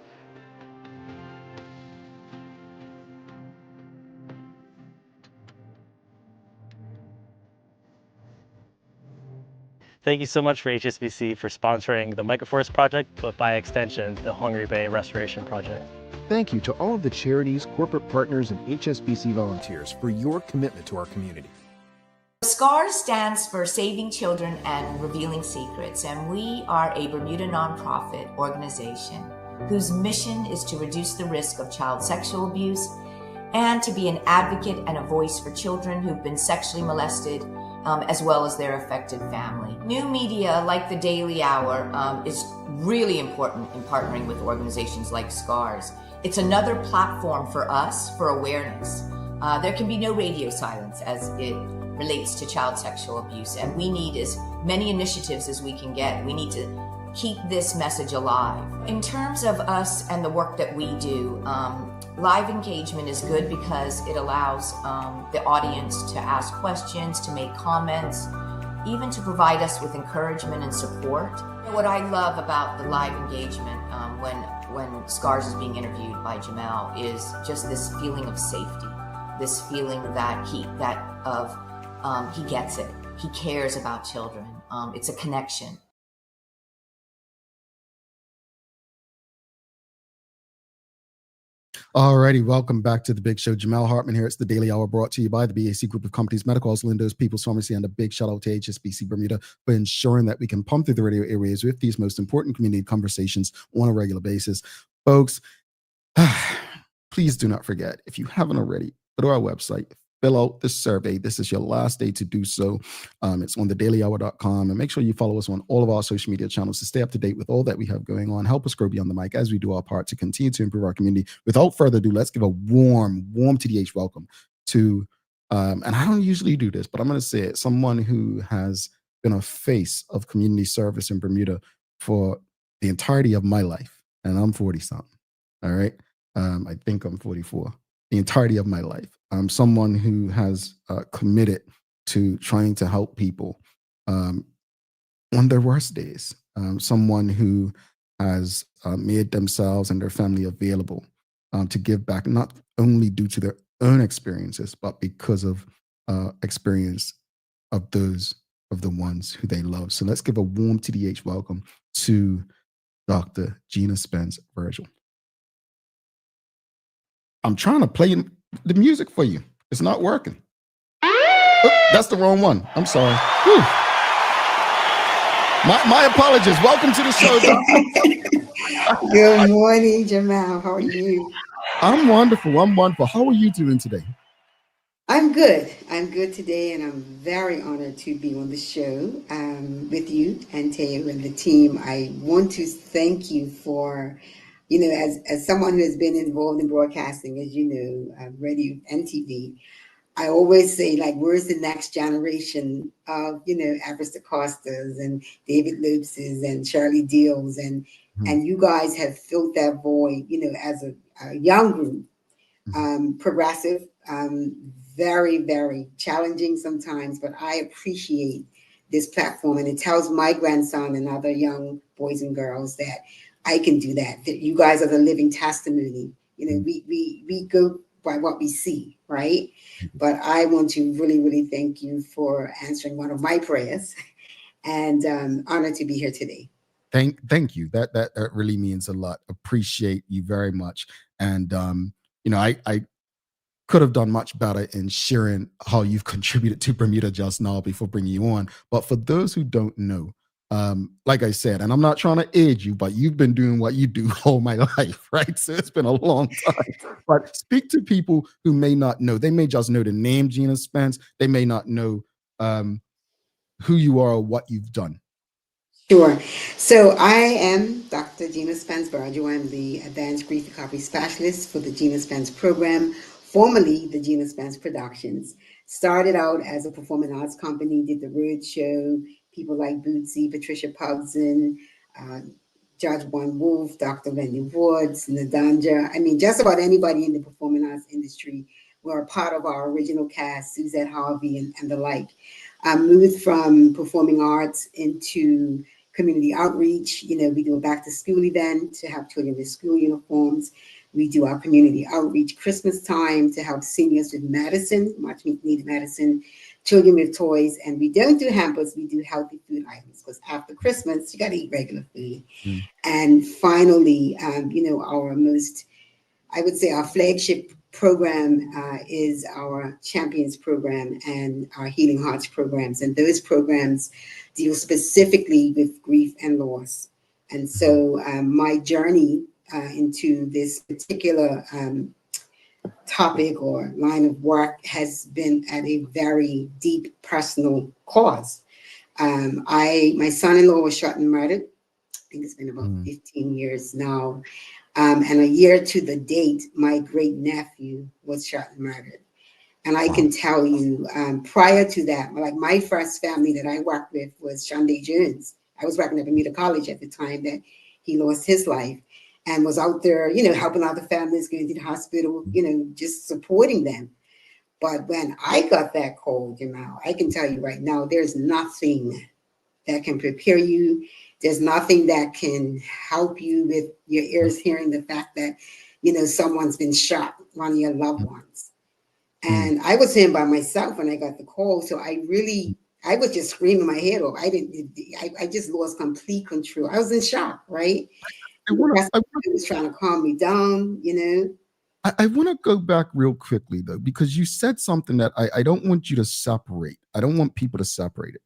Thank you so much for HSBC for sponsoring the Microforest Project, but by extension, the Hungary Bay Restoration Project. Thank you to all of the charities, corporate partners, and HSBC volunteers for your commitment to our community. SCARS stands for Saving Children and Revealing Secrets, and we are a Bermuda nonprofit organization whose mission is to reduce the risk of child sexual abuse and to be an advocate and a voice for children who've been sexually molested, as well as their affected family. New media like the Daily Hour is really important in partnering with organizations like SCARS. It's another platform for us for awareness. There can be no radio silence as it relates to child sexual abuse, and we need as many initiatives as we can get. We need to keep this message alive. In terms of us and the work that we do, live engagement is good because it allows the audience to ask questions, to make comments, even to provide us with encouragement and support. What I love about the live engagement when SCARS is being interviewed by Jamel is just this feeling of safety, this feeling that he gets it. He cares about children. It's a connection. Alrighty, welcome back to the Big Show. Jamel Hartman here. It's the Daily Hour brought to you by the BAC Group of Companies, Medicals, Lindo's, People's Pharmacy, and a big shout out to HSBC Bermuda for ensuring that we can pump through the radio airwaves with these most important community conversations on a regular basis. Folks, please do not forget, if you haven't already, go to our website, fill out the survey. This is your last day to do so. It's on thedailyhour.com. And make sure you follow us on all of our social media channels to stay up to date with all that we have going on. Help us grow beyond the mic as we do our part to continue to improve our community. Without further ado, let's give a warm TDH welcome to, and I don't usually do this, but I'm going to say it, someone who has been a face of community service in Bermuda for the entirety of my life. And I'm 40-something. All right. I think I'm 44. The entirety of my life. I'm someone who has committed to trying to help people on their worst days. Someone who has made themselves and their family available to give back, not only due to their own experiences, but because of experience of those of the ones who they love. So let's give a warm TDH welcome to Dr. Gina Spence Virgil. I'm trying to play the music for you. It's not working. Oh, that's the wrong one. I'm sorry. Whew. My apologies. Welcome to the show, Doctor. Good morning, Jamal. How are you? I'm wonderful. How are you doing today? I'm good. I'm good today, and I'm very honored to be on the show with you and Teo and the team. I want to thank you for, as someone who has been involved in broadcasting, as you know, radio and TV, I always say, like, where's the next generation of, Everest Costas and David Lopeses and Shirley Deals, and you guys have filled that void, as a young group, progressive, very, very challenging sometimes, but I appreciate this platform, and it tells my grandson and other young boys and girls that I can do that you guys are the living testimony. We go by what we see, right? But I want to really, really thank you for answering one of my prayers, and honored to be here today. Thank you. That really means a lot. Appreciate you very much. And I could have done much better in sharing how you've contributed to Bermuda just now before bringing you on. But for those who don't know, like I said, and I'm not trying to age you, but you've been doing what you do all my life, right? So it's been a long time. But speak to people who may not know. They may just know the name Gina Spence. They may not know who you are or what you've done. Sure. So I am Dr. Gina Spence Virgil. I'm the Advanced Grief Recovery Specialist for the Gina Spence program, formerly the Gina Spence Productions. Started out as a performing arts company, did the Road Show, people like Bootsy, Patricia Pugson, Judge One Wolf, Dr. Wendy Woods, Nadanja. I mean, just about anybody in the performing arts industry were a part of our original cast, Suzette Harvey and the like. I moved from performing arts into community outreach. We do a back to school event to help children with school uniforms. We do our community outreach Christmas time to help seniors with medicine, much needed medicine, children with toys. And we don't do hampers, we do healthy food items, because after Christmas, you got to eat regular food. And finally, our most, I would say our flagship program is our Champions program and our Healing Hearts programs. And those programs deal specifically with grief and loss. And so my journey into this particular topic or line of work has been at a very deep personal cause. My son-in-law was shot and murdered. I think it's been about 15 years now. And a year to the date, my great nephew was shot and murdered. And I can tell you, prior to that, like my first family that I worked with was Shonday Jones. I was working at Bermuda College at the time that he lost his life, and was out there, helping out the families, going to the hospital, just supporting them. But when I got that call, I can tell you right now, there's nothing that can prepare you. There's nothing that can help you with your ears hearing the fact that, someone's been shot, one of your loved ones. And I was in by myself when I got the call. So I was just screaming my head off. I just lost complete control. I was in shock, right? I was trying to calm me down, I want to go back real quickly, though, because you said something that I don't want you to separate. I don't want people to separate it.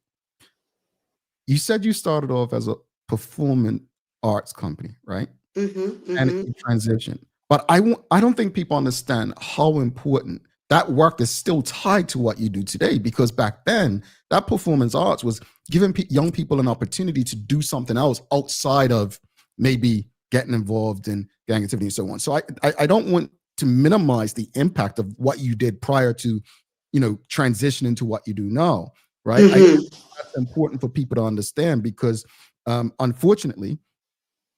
You said you started off as a performing arts company, right? And it transitioned. But I don't think people understand how important that work is still tied to what you do today, because back then that performance arts was giving young people an opportunity to do something else outside of maybe getting involved in gang activity and so on. So I don't want to minimize the impact of what you did prior to, transitioning to what you do now, right? That's important for people to understand, because unfortunately,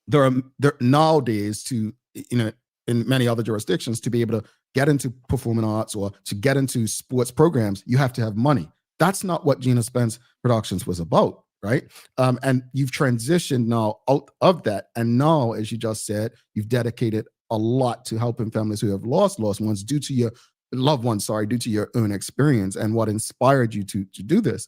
there nowadays, to in many other jurisdictions, to be able to get into performing arts or to get into sports programs, you have to have money. That's not what Gina Spence Productions was about, right? And you've transitioned now out of that, and now, as you just said, you've dedicated a lot to helping families who have lost ones due to your loved ones, due to your own experience and what inspired you to do this.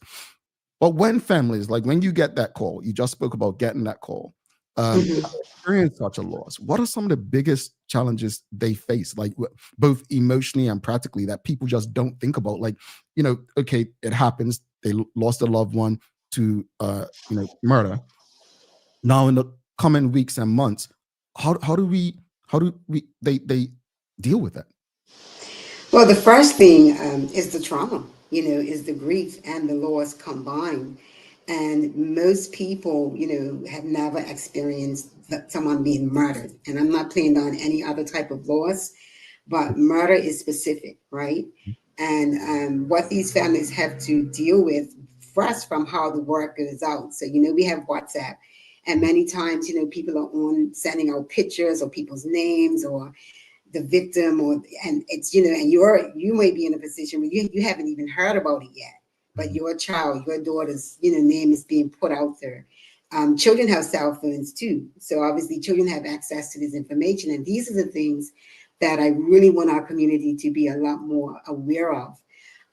But when families, like when you get that call, you just spoke about getting that call, experience such a loss, what are some of the biggest challenges they face, like both emotionally and practically, that people just don't think about? Like, okay, it happens, they lost a loved one to murder. Now in the coming weeks and months, how do they deal with that? Well, the first thing is the trauma, is the grief and the loss combined. And most people, have never experienced someone being murdered. And I'm not playing on any other type of loss, but murder is specific, right? And what these families have to deal with, first, from how the work goes out. So, we have WhatsApp. And many times, people are on sending out pictures or people's names or the victim, and it's, and you may be in a position where you haven't even heard about it yet, but your child, your daughter's, name is being put out there. Children have cell phones too. So obviously children have access to this information. And these are the things that I really want our community to be a lot more aware of.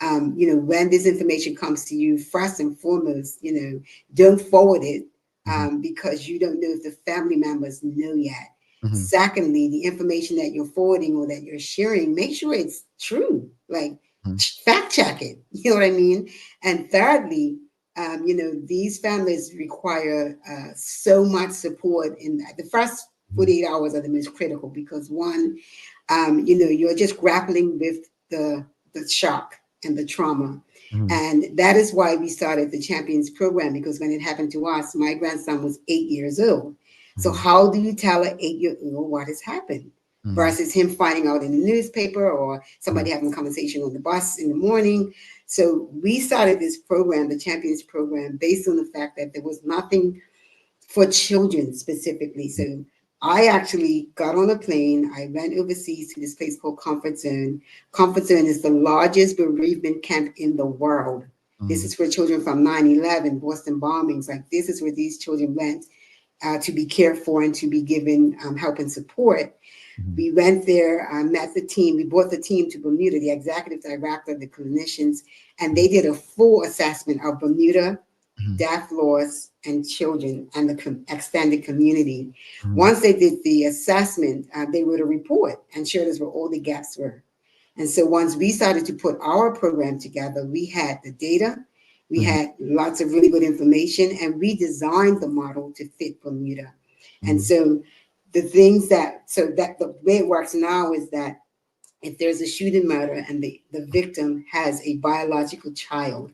When this information comes to you, first and foremost, don't forward it because you don't know if the family members know yet. Secondly, the information that you're forwarding or that you're sharing, make sure it's true. Like fact check it. You know what I mean? And thirdly, these families require so much support in that. The first 48 hours are the most critical, because one, you're just grappling with the shock and the trauma. And that is why we started the Champions program, because when it happened to us, my grandson was 8 years old. So how do you tell an 8-year-old what has happened versus him finding out in the newspaper or somebody having a conversation on the bus in the morning? So we started this program, the Champions program, based on the fact that there was nothing for children specifically. So I actually got on a plane. I went overseas to this place called Comfort Zone. Comfort Zone is the largest bereavement camp in the world. This is for children from 9/11, Boston bombings. Like, this is where these children went to be cared for and to be given help and support. We went there, met the team. We brought the team to Bermuda, the executive director, the clinicians, and they did a full assessment of Bermuda, death loss, and children, and the extended community. Once they did the assessment, they wrote a report and showed us where all the gaps were. And so once we started to put our program together, we had the data, we had lots of really good information, and we designed the model to fit Bermuda. And so the way it works now is that if there's a shooting murder and the victim has a biological child,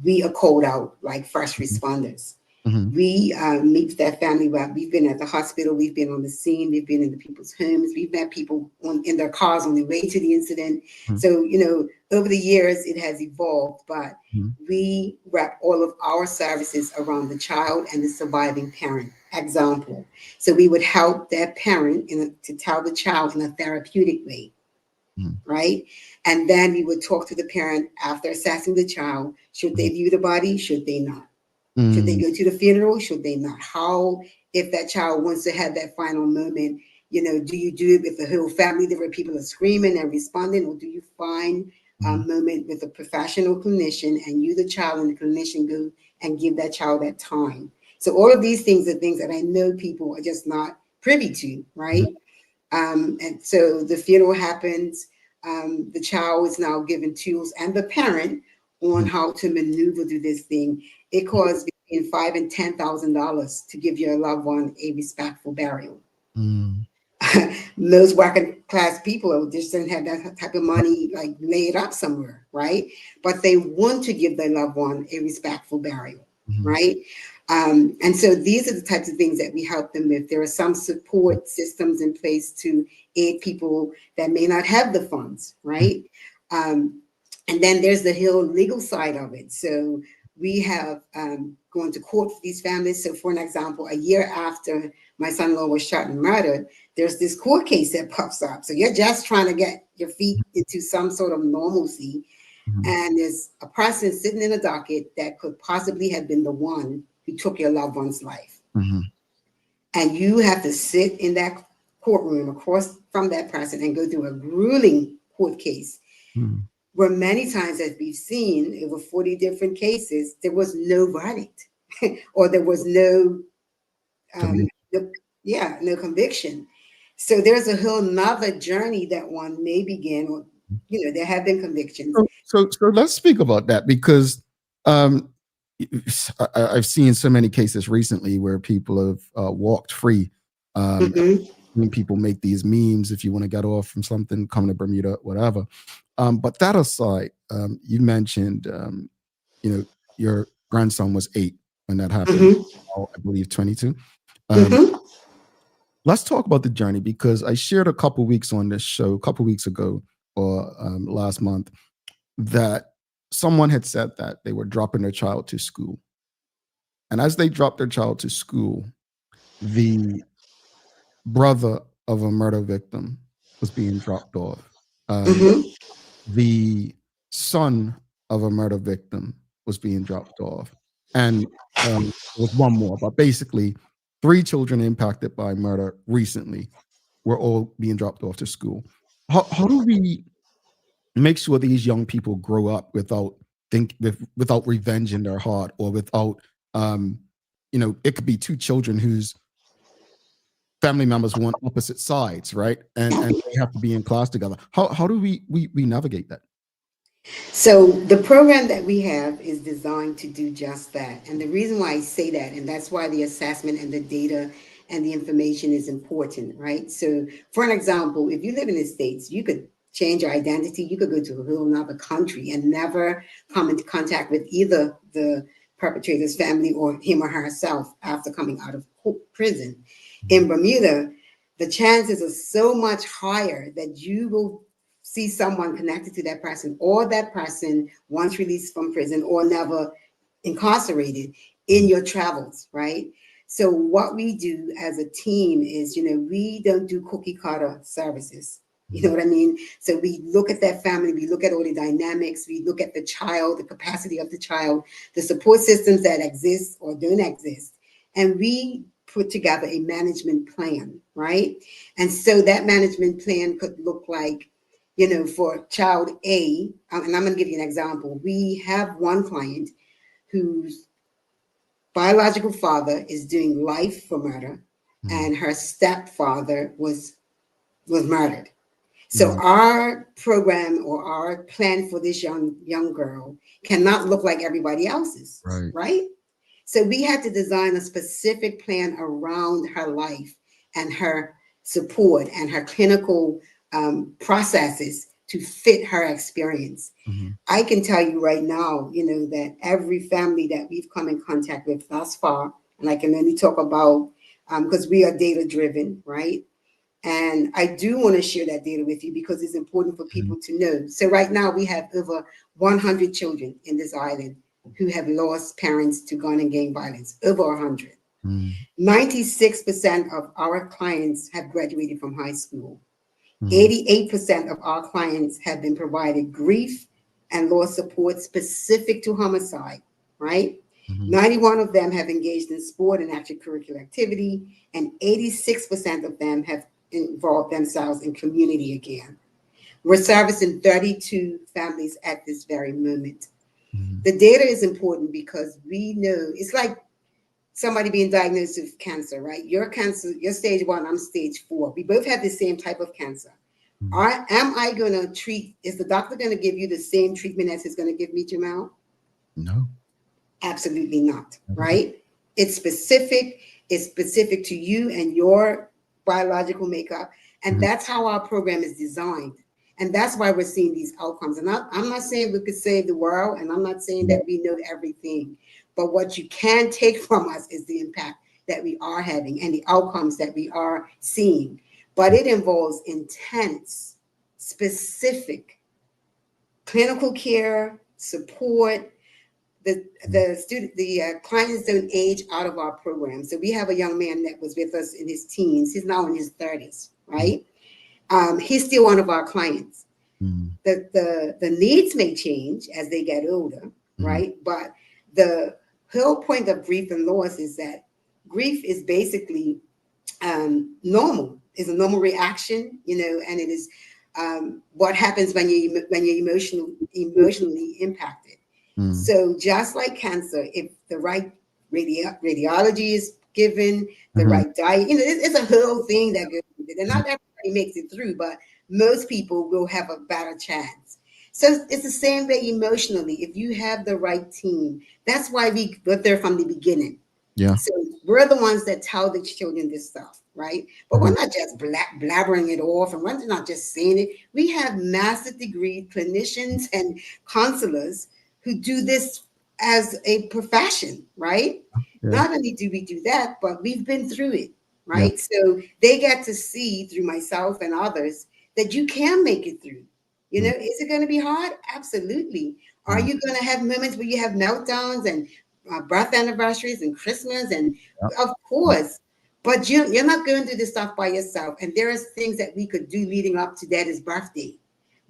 we are called out like first responders. We meet that family. We've been at the hospital, we've been on the scene, we've been in the people's homes, we've met people in their cars on their way to the incident. So, over the years it has evolved, but we wrap all of our services around the child and the surviving parent. Example. So we would help that parent to tell the child in a therapeutic way. Right? And then we would talk to the parent after assessing the child. Should they view the body? Should they not? Should they go to the funeral? Should they not? How, if that child wants to have that final moment, do you do it with the whole family there where people are screaming and responding, or do you find a moment with a professional clinician and you, the child, and the clinician go and give that child that time? So all of these things are things that I know people are just not privy to, right? And so the funeral happens. The child is now given tools, and the parent, on how to maneuver through this thing. It costs between $5,000 and $10,000 to give your loved one a respectful burial. Most working class people just don't have that type of money like laid up somewhere, right? But they want to give their loved one a respectful burial, right? And so these are the types of things that we help them with. There are some support systems in place to aid people that may not have the funds, right? And then there's the whole legal side of it. So we have gone to court for these families. So for an example, a year after my son-in-law was shot and murdered, there's this court case that pops up. So you're just trying to get your feet into some sort of normalcy. And there's a person sitting in a docket that could possibly have been the one who took your loved one's life. And you have to sit in that courtroom across from that person and go through a grueling court case. Where many times, as we've seen, over 40 different cases, there was no verdict or there was no conviction. So there's a whole nother journey that one may begin, or, there have been convictions. So let's speak about that, because I've seen so many cases recently where people have walked free. When people make these memes, if you want to get off from something, come to Bermuda, whatever. But that aside, you mentioned, your grandson was 8 when that happened. I believe 22. Let's talk about the journey, because I shared a couple weeks on this show, a couple weeks ago or last month, that someone had said that they were dropping their child to school. And as they dropped their child to school, the brother of a murder victim was being dropped off. The son of a murder victim was being dropped off. And there was one more, but basically 3 children impacted by murder recently were all being dropped off to school. How do we make sure these young people grow up without revenge in their heart, or without, it could be 2 children whose family members were on opposite sides, right? And they have to be in class together. How do we navigate that? So the program that we have is designed to do just that. And the reason why I say that, and that's why the assessment and the data and the information is important, right? So for an example, if you live in the States, you could change your identity. You could go to a whole other country and never come into contact with either the perpetrator's family or him or herself after coming out of prison. In Bermuda, the chances are so much higher that you will see someone connected to that person, or that person once released from prison or never incarcerated, in your travels, right? So what we do as a team is, we don't do cookie cutter services. You know what I mean? So we look at that family, we look at all the dynamics, we look at the child, the capacity of the child, the support systems that exist or don't exist, and we put together a management plan, right? And so that management plan could look like, for child A, and I'm going to give you an example. We have one client whose biological father is doing life for murder, and her stepfather was murdered. So our program or our plan for this young girl cannot look like everybody else's, right? So we had to design a specific plan around her life and her support and her clinical processes to fit her experience. I can tell you right now, that every family that we've come in contact with thus far, and I can only talk about, because we are data driven, right? And I do want to share that data with you because it's important for people to know. So right now we have over 100 children in this island who have lost parents to gun and gang violence, over 100. 96% of our clients have graduated from high school. 88% of our clients have been provided grief and loss support specific to homicide, right? 91 of them have engaged in sport and extracurricular activity, and 86% of them have involved themselves in community again. We're servicing 32 families at this very moment. The data is important because we know it's like somebody being diagnosed with cancer, right? Your cancer, you're stage 1, I'm stage 4. We both have the same type of cancer. Am I going to treat, is the doctor going to give you the same treatment as he's going to give me, Jamal? No. Absolutely not, right? It's specific to you and your biological makeup. And that's how our program is designed. And that's why we're seeing these outcomes. And I'm not saying we could save the world, and I'm not saying that we know everything. But what you can take from us is the impact that we are having and the outcomes that we are seeing. But it involves intense, specific clinical care, support. The clients don't age out of our program. So we have a young man that was with us in his teens. He's now in his 30s, right? He's still one of our clients. The needs may change as they get older, right? But the whole point of grief and loss is that grief is basically normal. It's a normal reaction, and it is what happens when you're emotionally impacted. So just like cancer, if the right radiology is given, the right diet, it's a whole thing that goes with it. And not everybody makes it through, but most people will have a better chance. So it's the same way emotionally. If you have the right team, that's why we got there from the beginning. Yeah. So we're the ones that tell the children this stuff, right? But we're not just blabbering it off, and we're not just saying it. We have master's degree clinicians and counselors who do this as a profession, right? Yeah. Not only do we do that, but we've been through it, right? Yeah. So they get to see through myself and others that you can make it through. Is it going to be hard? Absolutely. Are you going to have moments where you have meltdowns and birth anniversaries and Christmas? And of course, but you're not going through this stuff by yourself. And there are things that we could do leading up to Daddy's birthday.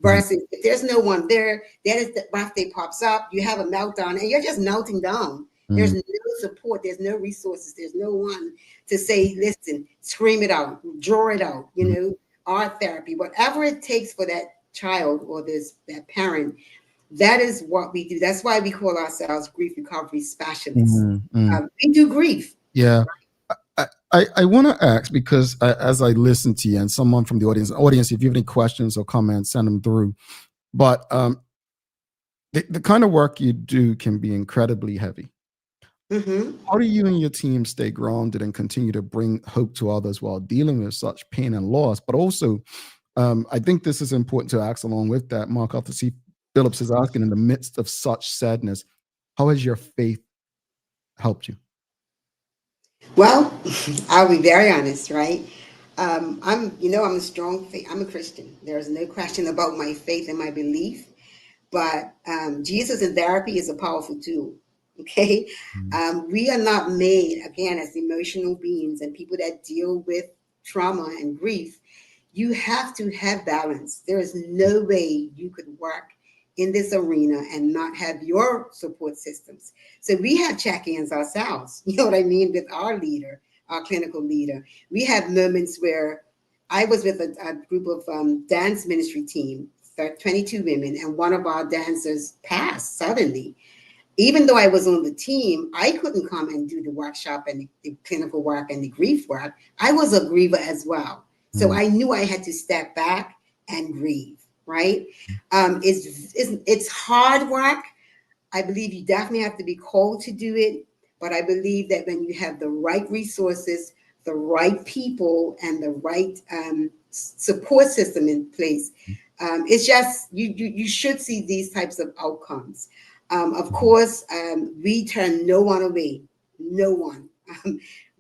Versus if there's no one there, Daddy's birthday pops up, you have a meltdown, and you're just melting down. There's no support, there's no resources, there's no one to say, listen, scream it out, draw it out, art therapy, whatever it takes for that child or that parent. That is what we do. That's why we call ourselves grief recovery specialists. We do grief. Yeah. I want to ask, because as I listen to you, and someone from the audience, if you have any questions or comments, send them through. But the kind of work you do can be incredibly heavy. How do you and your team stay grounded and continue to bring hope to others while dealing with such pain and loss? But also, I think this is important to ask along with that. Mark Arthur C. Phillips is asking, in the midst of such sadness, how has your faith helped you? Well, I'll be very honest, right? I'm a strong faith. I'm a Christian. There's no question about my faith and my belief. But Jesus in therapy is a powerful tool. Okay, we are not made, again, as emotional beings and people that deal with trauma and grief. You have to have balance. There is no way you could work in this arena and not have your support systems. So we have check-ins ourselves, you know what I mean, with our leader, our clinical leader. We have moments where I was with a group of dance ministry team, 22 women, and one of our dancers passed suddenly. Even though I was on the team, I couldn't come and do the workshop and the clinical work and the grief work. I was a griever as well. So I knew I had to step back and grieve, right? It's hard work. I believe you definitely have to be called to do it. But I believe that when you have the right resources, the right people, and the right support system in place, it's just, you should see these types of outcomes. Of course, we turn no one away, no one.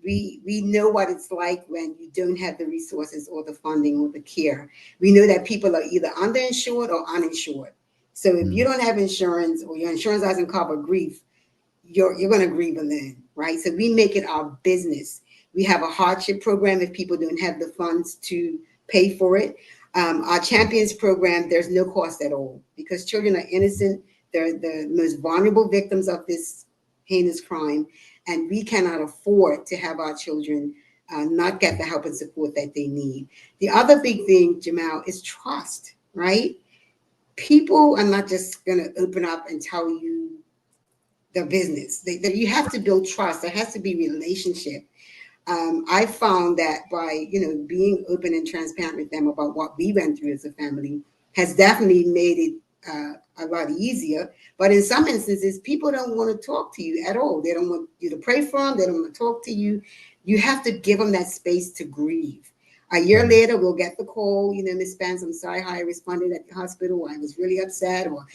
We know what it's like when you don't have the resources or the funding or the care. We know that people are either underinsured or uninsured. So if you don't have insurance or your insurance doesn't cover grief, you're going to grieve alone, right? So we make it our business. We have a hardship program if people don't have the funds to pay for it. Our Champions program, there's no cost at all because children are innocent. They're the most vulnerable victims of this heinous crime. And we cannot afford to have our children not get the help and support that they need. The other big thing, Jamal, is trust, right? People are not just going to open up and tell you their business. You have to build trust. There has to be relationship. I found that by being open and transparent with them about what we went through as a family has definitely made it a lot easier. But in some instances, people don't want to talk to you at all. They don't want you to pray for them. They don't want to talk to you. You have to give them that space to grieve. A year later, we'll get the call, Miss Spence, I'm sorry how I responded at the hospital. I was really upset, or,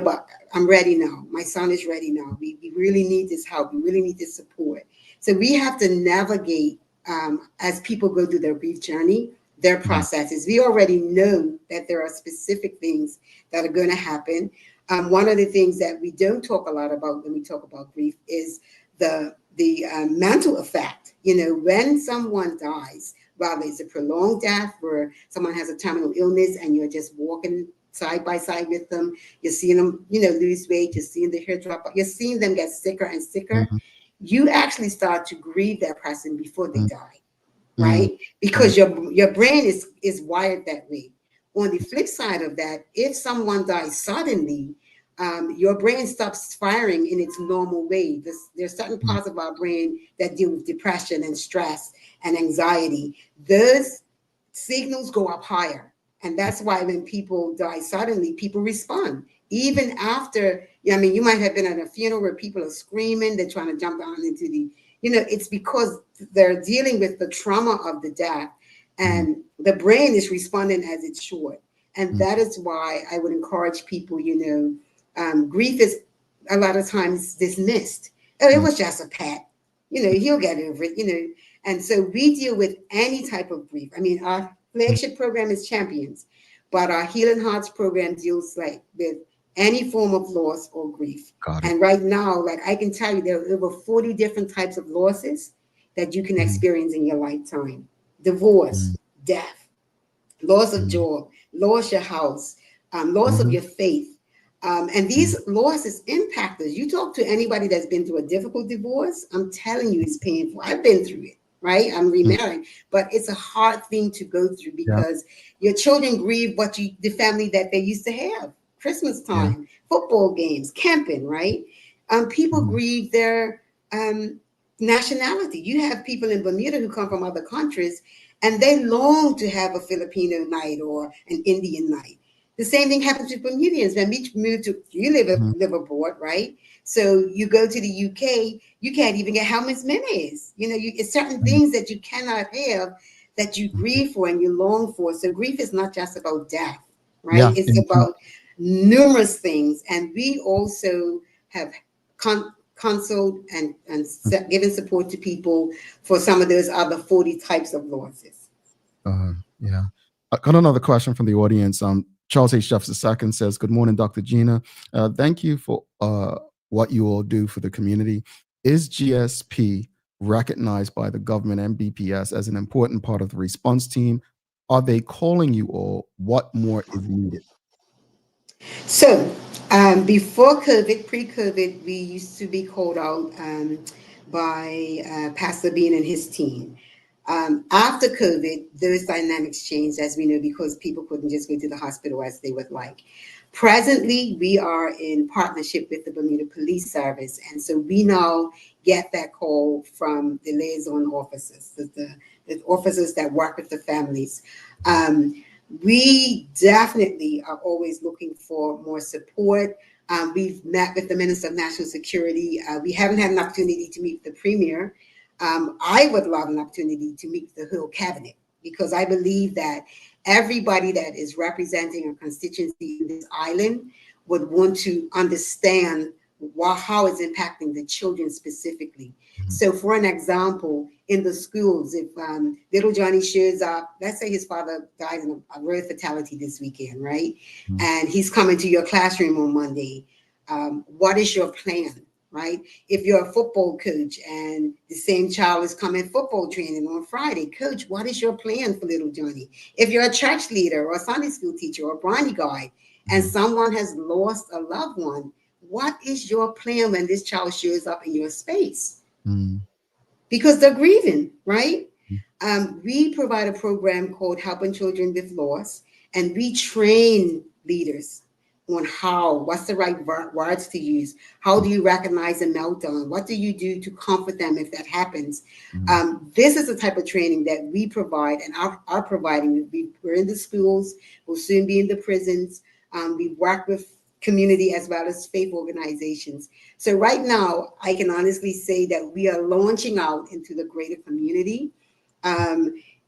but I'm ready now. My son is ready now. We really need this help. We really need this support. So we have to navigate as people go through their grief journey, their processes. We already know that there are specific things that are going to happen. One of the things that we don't talk a lot about when we talk about grief is the mental effect. When someone dies, whether it's a prolonged death where someone has a terminal illness and you're just walking side by side with them, you're seeing them, lose weight, you're seeing the hair drop, you're seeing them get sicker and sicker. You actually start to grieve that person before they die, right? Because your brain is wired that way. On the flip side of that, if someone dies suddenly, your brain stops firing in its normal way. There's certain parts of our brain that deal with depression and stress and anxiety. Those signals go up higher. And that's why when people die suddenly, people respond. Even after, you might have been at a funeral where people are screaming, they're trying to jump down into it's because they're dealing with the trauma of the death, and the brain is responding as it should. And that is why I would encourage people, grief is a lot of times dismissed. Oh, it was just a pet. He'll get over it, And so we deal with any type of grief. Our flagship program is Champions, but our Healing Hearts program deals with any form of loss or grief. And right now, I can tell you, there are over 40 different types of losses that you can experience in your lifetime. Divorce, death, loss of job, loss your house, loss of your faith. And these losses impact us. You talk to anybody that's been through a difficult divorce, I'm telling you, it's painful. I've been through it, right? I'm remarried, but it's a hard thing to go through because your children grieve the family that they used to have. Christmas time, football games, camping, right? People grieve their nationality. You have people in Bermuda who come from other countries, and they long to have a Filipino night or an Indian night. The same thing happens with Bermudians. When we move you live abroad, right? So you go to the UK, you can't even get helmets minis. It's certain things that you cannot have that you grieve for and you long for. So grief is not just about death, right? It's about numerous things. And we also have counseled and given support to people for some of those other 40 types of losses. I got another question from the audience. Charles H. Jeffs II says, "Good morning, Dr. Gina. Thank you for what you all do for the community. Is GSP recognized by the government and BPS as an important part of the response team? Are they calling you all? What more is needed?" So before COVID, pre-COVID, we used to be called out by Pastor Bean and his team. After COVID, those dynamics changed, as we know, because people couldn't just go to the hospital as they would like. Presently, we are in partnership with the Bermuda Police Service, and so we now get that call from the liaison officers, the officers that work with the families. We definitely are always looking for more support. We've met with the Minister of National Security. We haven't had an opportunity to meet the Premier. I would love an opportunity to meet the whole cabinet, because I believe that everybody that is representing a constituency in this island would want to understand how it's impacting the children specifically. So for an example, in the schools, if little Johnny shows up, let's say his father died in a road fatality this weekend, right? And he's coming to your classroom on Monday. What is your plan? Right? If you're a football coach and the same child is coming football training on Friday, coach, what is your plan for little Johnny? If you're a church leader or a Sunday school teacher or a briny guy and someone has lost a loved one, what is your plan when this child shows up in your space? Because they're grieving, right? We provide a program called Helping Children with Loss, and we train leaders on what's the right words to use. How do you recognize a meltdown? What do you do to comfort them if that happens? This is the type of training that we provide and are providing. We're in the schools, we'll soon be in the prisons. We work with community as well as faith organizations. So right now, I can honestly say that we are launching out into the greater community.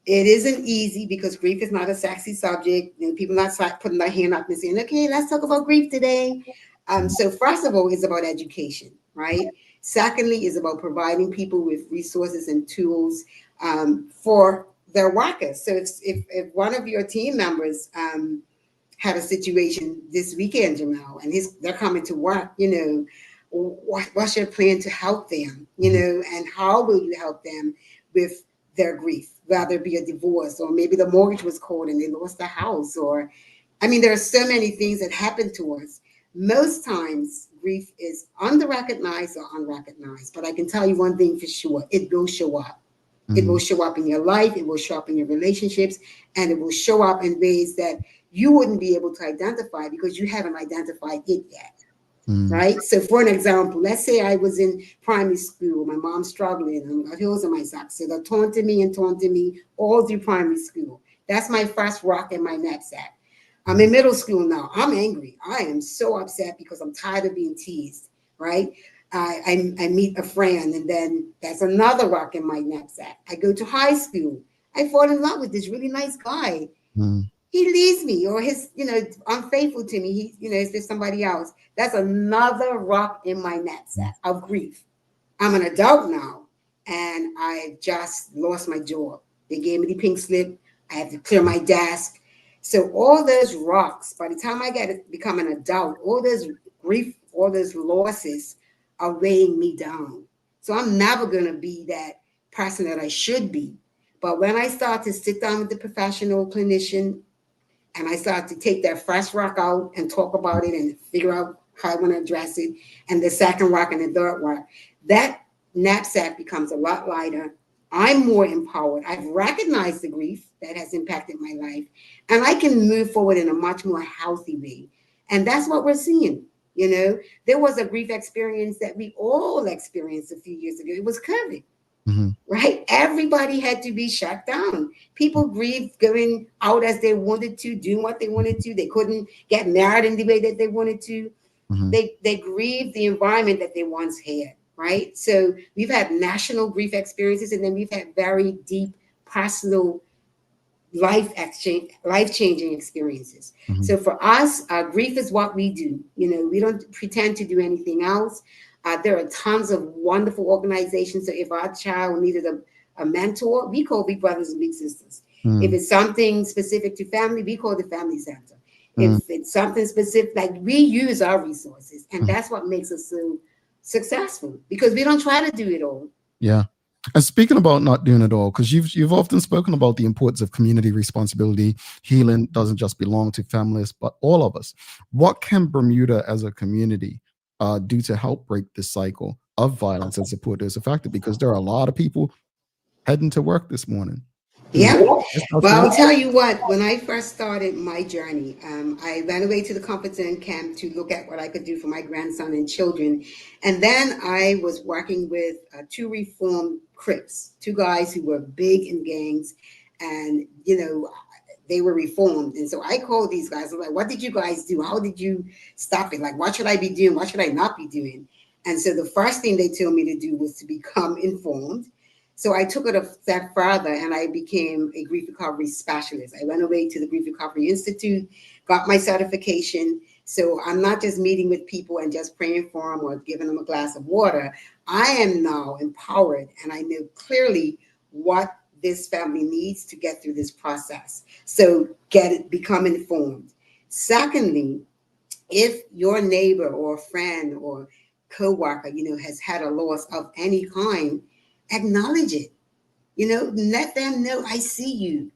It isn't easy because grief is not a sexy subject. You know, people not putting their hand up and saying, okay, let's talk about grief today. So first of all, it's about education, right? Secondly, is about providing people with resources and tools for their workers. So if one of your team members had a situation this weekend, Jamal, and they're coming to work, you know, what's your plan to help them, you know, and how will you help them with their grief, whether it be a divorce or maybe the mortgage was called and they lost the house, or, I mean, there are so many things that happen to us. Most times grief is underrecognized or unrecognized, but I can tell you one thing for sure, it will show up. It will show up in your life, it will show up in your relationships, and it will show up in ways that you wouldn't be able to identify because you haven't identified it yet. Right? So for an example, let's say I was in primary school, my mom's struggling, and my heels on my socks. So they're taunting me all through primary school. That's my first rock in my knapsack. I'm in middle school now. I'm angry. I am so upset because I'm tired of being teased, right? I meet a friend, and then that's another rock in my knapsack. I go to high school. I fall in love with this really nice guy. He leaves me, or he's, you know, unfaithful to me. He, you know, is there somebody else? That's another rock in my knapsack of grief. I'm an adult now, and I just lost my job. They gave me the pink slip. I have to clear my desk. So all those rocks, by the time I get to become an adult, all those grief, all those losses are weighing me down. So I'm never going to be that person that I should be. But when I start to sit down with the professional clinician and I start to take that first rock out and talk about it and figure out how I want to address it, and the second rock and the third rock, that knapsack becomes a lot lighter. I'm more empowered. I've recognized the grief that has impacted my life, and I can move forward in a much more healthy way. And that's what we're seeing. You know, there was a grief experience that we all experienced a few years ago. It was COVID. Right? Everybody had to be shut down. People grieved going out as they wanted to, doing what they wanted to. They couldn't get married in the way that they wanted to. They grieved the environment that they once had, right? So we've had national grief experiences, and then we've had very deep personal life-changing experiences. So for us, grief is what we do. You know, we don't pretend to do anything else. There are tons of wonderful organizations. So if our child needed a mentor, we call Big Brothers and Big Sisters. If it's something specific to family, we call the Family Center. If it's something specific, like, we use our resources, and that's what makes us so successful, because we don't try to do it all. Yeah. And speaking about not doing it all, because you've often spoken about the importance of community responsibility. Healing doesn't just belong to families, but all of us. What can Bermuda as a community do to help break this cycle of violence and support those affected? Because there are a lot of people heading to work this morning. Yeah. Well, I'll tell you what, when I first started my journey, I ran away to the Compton camp to look at what I could do for my grandson and children. And then I was working with two reformed Crips, two guys who were big in gangs, and, you know, they were reformed. And so I called these guys. I was like, what did you guys do? How did you stop it? Like, what should I be doing? What should I not be doing? And so the first thing they told me to do was to become informed. So I took it a step further, and I became a grief recovery specialist. I went away to the Grief Recovery Institute, got my certification. So I'm not just meeting with people and just praying for them or giving them a glass of water. I am now empowered, and I know clearly what this family needs to get through this process. So become informed. Secondly, if your neighbor or friend or coworker, you know, has had a loss of any kind, acknowledge it. You know, let them know, I see you.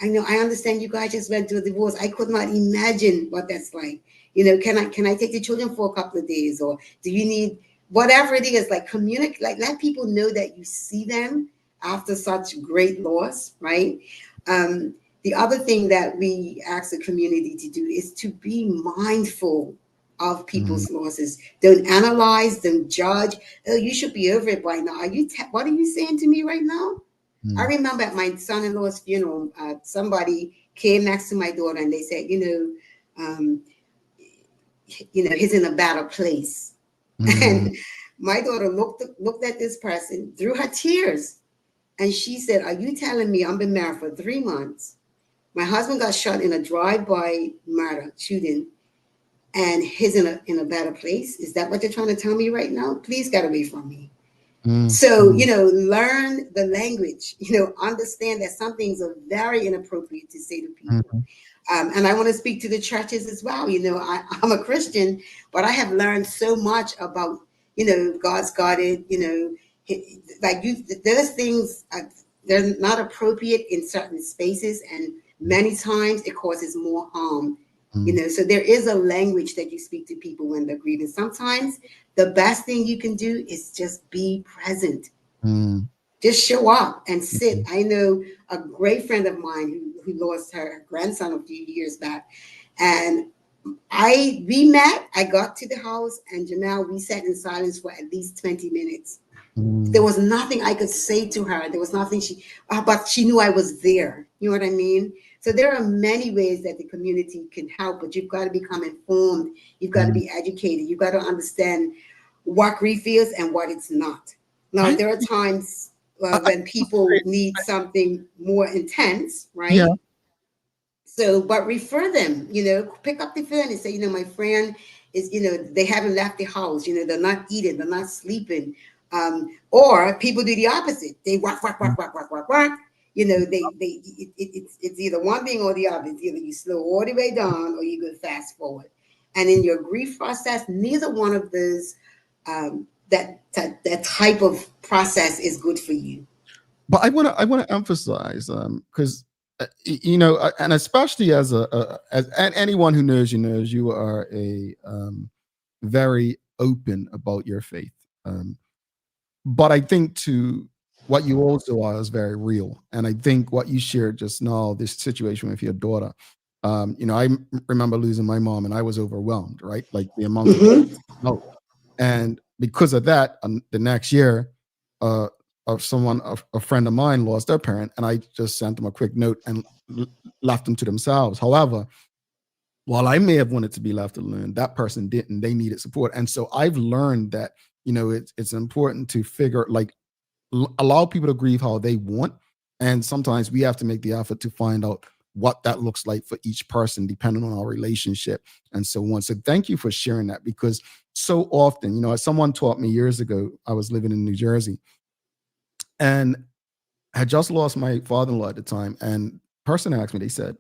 I know, I understand you guys just went through a divorce. I could not imagine what that's like. You know, can I take the children for a couple of days, or do you need whatever it is? Like, communicate, like, let people know that you see them after such great loss, right? The other thing that we ask the community to do is to be mindful of people's losses. Don't analyze, don't judge. Oh, you should be over it by now. What are you saying to me right now? I remember at my son-in-law's funeral, somebody came next to my daughter and they said, you know, he's in a better place. And my daughter looked at this person through her tears. And she said, are you telling me I've been married for 3 months? My husband got shot in a drive-by murder shooting, and he's in a better place. Is that what you're trying to tell me right now? Please get away from me. So, learn the language, understand that some things are very inappropriate to say to people. And I want to speak to the churches as well. I'm a Christian, but I have learned so much about, God's got it, those things, they're not appropriate in certain spaces. And many times it causes more harm. So there is a language that you speak to people when they're grieving. Sometimes the best thing you can do is just be present. Just show up and sit. I know a great friend of mine who lost her grandson a few years back. And we met, I got to the house, and Janelle, we sat in silence for at least 20 minutes. There was nothing I could say to her. There was nothing but she knew I was there. You know what I mean? So there are many ways that the community can help, but you've got to become informed. You've got to be educated. You've got to understand what grief is and what it's not. Now, there are times when people need something more intense, right? Yeah. So, but refer them, pick up the phone and say, my friend is, they haven't left the house, they're not eating, they're not sleeping. Or people do the opposite. They work. It's either one thing or the other. It's either you slow all the way down or you go fast forward. And in your grief process, neither one of those, that type of process is good for you. But I want to emphasize, because and especially as anyone who knows you are a very open about your faith. But I think what you also are is very real. And I think what you shared just now, this situation with your daughter, I remember losing my mom and I was overwhelmed, right? Like the amount of and because of that, the next year, a friend of mine lost their parent, and I just sent them a quick note and left them to themselves. However, while I may have wanted to be left alone, that person didn't. They needed support. And so I've learned that, it's important to allow people to grieve how they want. And sometimes we have to make the effort to find out what that looks like for each person, depending on our relationship and so on. So thank you for sharing that, because so often, as someone taught me years ago, I was living in New Jersey and had just lost my father-in-law at the time. And person asked me, they said,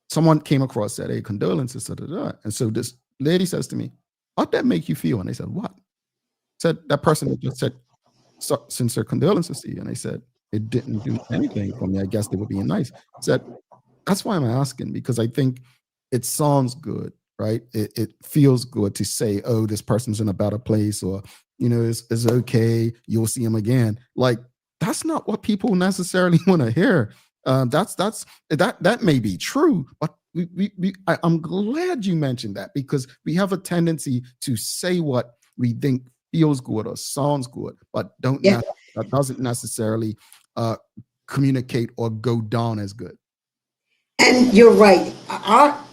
someone came across, said, hey, condolences, and so this lady says to me, how'd that make you feel? And I said, what? Said that person just said, sincere condolences to you. And I said, it didn't do anything for me. I guess they were being nice. Said, that's why I'm asking, because I think it sounds good, right? It feels good to say, oh, this person's in a better place, or, it's okay, you'll see him again. Like, that's not what people necessarily want to hear. That may be true, but I'm glad you mentioned that, because we have a tendency to say what we think feels good or sounds good, but that doesn't necessarily communicate or go down as good. And you're right.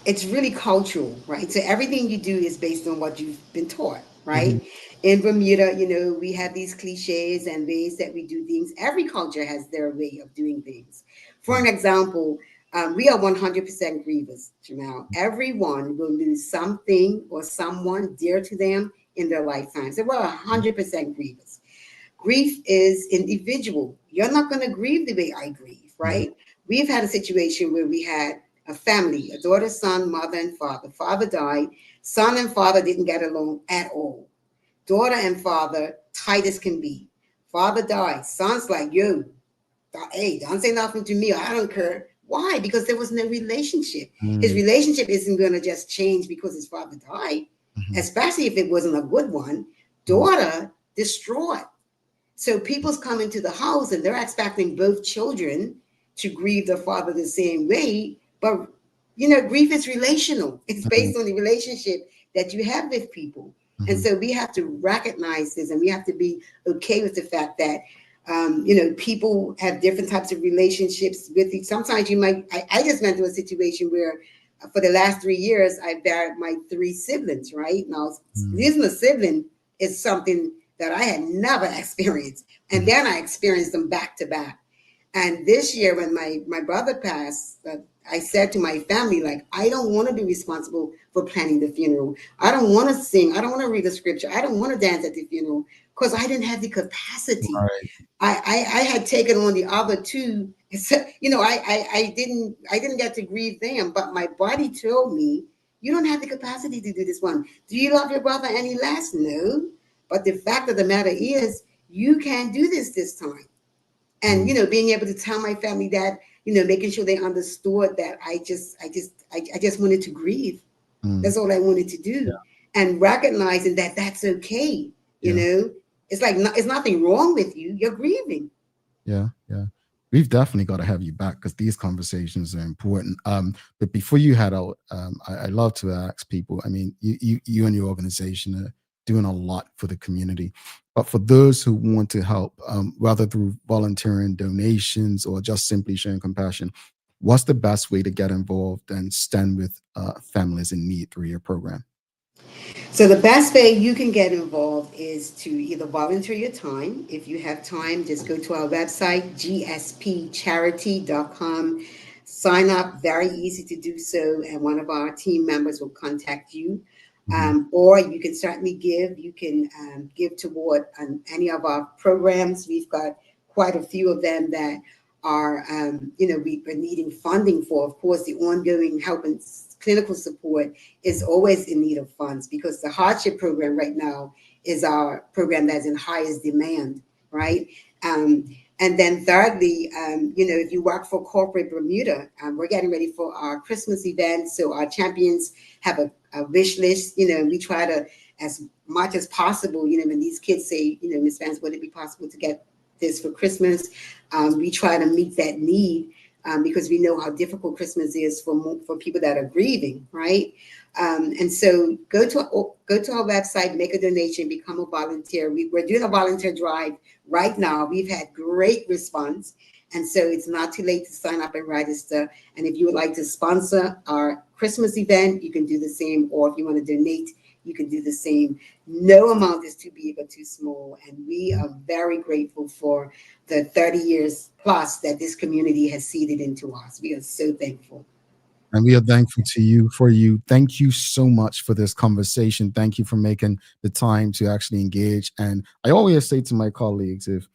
It's really cultural, right? So everything you do is based on what you've been taught, right? In Bermuda, we have these cliches and ways that we do things. Every culture has their way of doing things. For an example, we are 100% grievers, Janelle. Everyone will lose something or someone dear to them in their lifetime. So we're 100% grievers. Grief is individual. You're not going to grieve the way I grieve, right? We've had a situation where we had a family, a daughter, son, mother, and father. Father died. Son and father didn't get along at all. Daughter and father, tight as can be. Father died. Son's like, yo, hey, don't say nothing to me. I don't care. Why? Because there was no relationship. His relationship isn't going to just change because his father died, especially if it wasn't a good one. Daughter, distraught. So people's come into the house and they're expecting both children to grieve their father the same way. But, grief is relational. It's based on the relationship that you have with people. And so we have to recognize this, and we have to be okay with the fact that, people have different types of relationships with you. Sometimes you might, I just went through a situation where for the last 3 years, I buried my 3 siblings, right? Now, losing a sibling is something that I had never experienced. And then I experienced them back to back. And this year, when my brother passed, I said to my family, like, I don't want to be responsible for planning the funeral. I don't want to sing. I don't want to read the scripture. I don't want to dance at the funeral because I didn't have the capacity. Right. I had taken on the other two. You know, I didn't get to grieve them, but my body told me, you don't have the capacity to do this one. Do you love your brother any less? No. But the fact of the matter is, you can't do this time. And, you know, being able to tell my family that, you know, making sure they understood that I just wanted to grieve. That's all I wanted to do. And recognizing that that's okay. You know, it's like, it's nothing wrong with you. You're grieving. Yeah. We've definitely got to have you back because these conversations are important. But before you head out, I love to ask people, I mean, you and your organization are doing a lot for the community. But for those who want to help, whether through volunteering, donations, or just simply showing compassion, what's the best way to get involved and stand with families in need through your program? So the best way you can get involved is to either volunteer your time. If you have time, just go to our website, gspcharity.com. Sign up, very easy to do so, and one of our team members will contact you. Or you can certainly give. You can give toward any of our programs. We've got quite a few of them that are, you know, we've been needing funding for. Of course, the ongoing help and clinical support is always in need of funds because the hardship program right now is our program that's in highest demand, right? And then thirdly, you know, if you work for corporate Bermuda, we're getting ready for our Christmas event. So our champions have a wish list, you know, and we try to, as much as possible, you know, when these kids say, you know, Ms. Spence, would it be possible to get this for Christmas? We try to meet that need because we know how difficult Christmas is for people that are grieving, right? And so go to our website, make a donation, become a volunteer. We're doing a volunteer drive right now. We've had great response. And so it's not too late to sign up and register. And if you would like to sponsor our Christmas event, you can do the same. Or if you want to donate, you can do the same. No amount is too big or too small. And we are very grateful for the 30 years plus that this community has seeded into us. We are so thankful. And we are thankful to you Thank you so much for this conversation. Thank you for making the time to actually engage. And I always say to my colleagues, if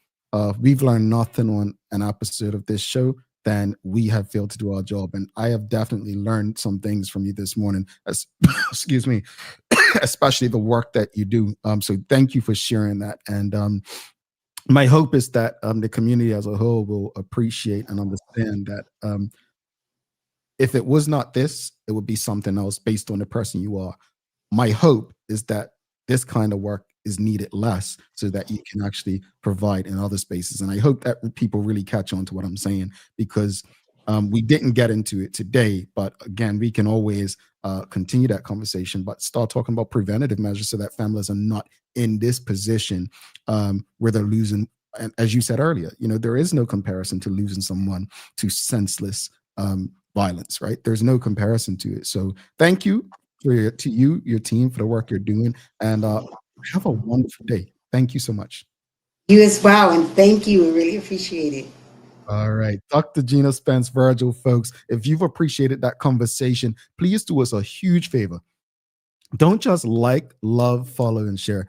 we've learned nothing on an episode of this show, then we have failed to do our job. And I have definitely learned some things from you this morning, excuse me, especially the work that you do. So thank you for sharing that. And my hope is that the community as a whole will appreciate and understand that if it was not this, it would be something else based on the person you are. My hope is that this kind of work is needed less so that you can actually provide in other spaces. And I hope that people really catch on to what I'm saying, because we didn't get into it today, but again, we can always continue that conversation, but start talking about preventative measures so that families are not in this position where they're losing. And as you said earlier, you know, there is no comparison to losing someone to senseless violence, right? There's no comparison to it. So thank you to you, your team, for the work you're doing, and have a wonderful day. Thank you so much. You as well, and thank you. I really appreciate it. All right, Dr. Gina Spence Virgil, folks, if you've appreciated that conversation, please do us a huge favor. Don't just like, love, follow, and share.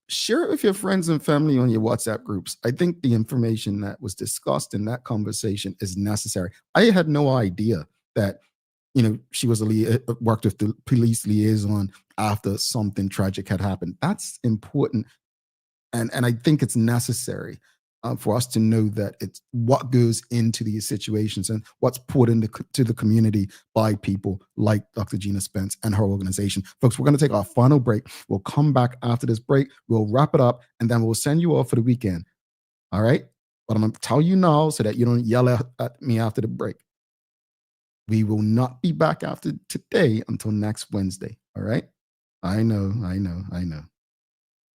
Share it with your friends and family on your WhatsApp groups. I think the information that was discussed in that conversation is necessary. I had no idea that, you know, she was worked with the police liaison after something tragic had happened. That's important. And I think it's necessary for us to know that it's what goes into these situations and what's put into the community by people like Dr. Gina Spence and her organization. Folks, we're going to take our final break. We'll come back after this break. We'll wrap it up, and then we'll send you off for the weekend. All right? But I'm going to tell you now so that you don't yell at me after the break. We will not be back after today until next Wednesday. All right? I know.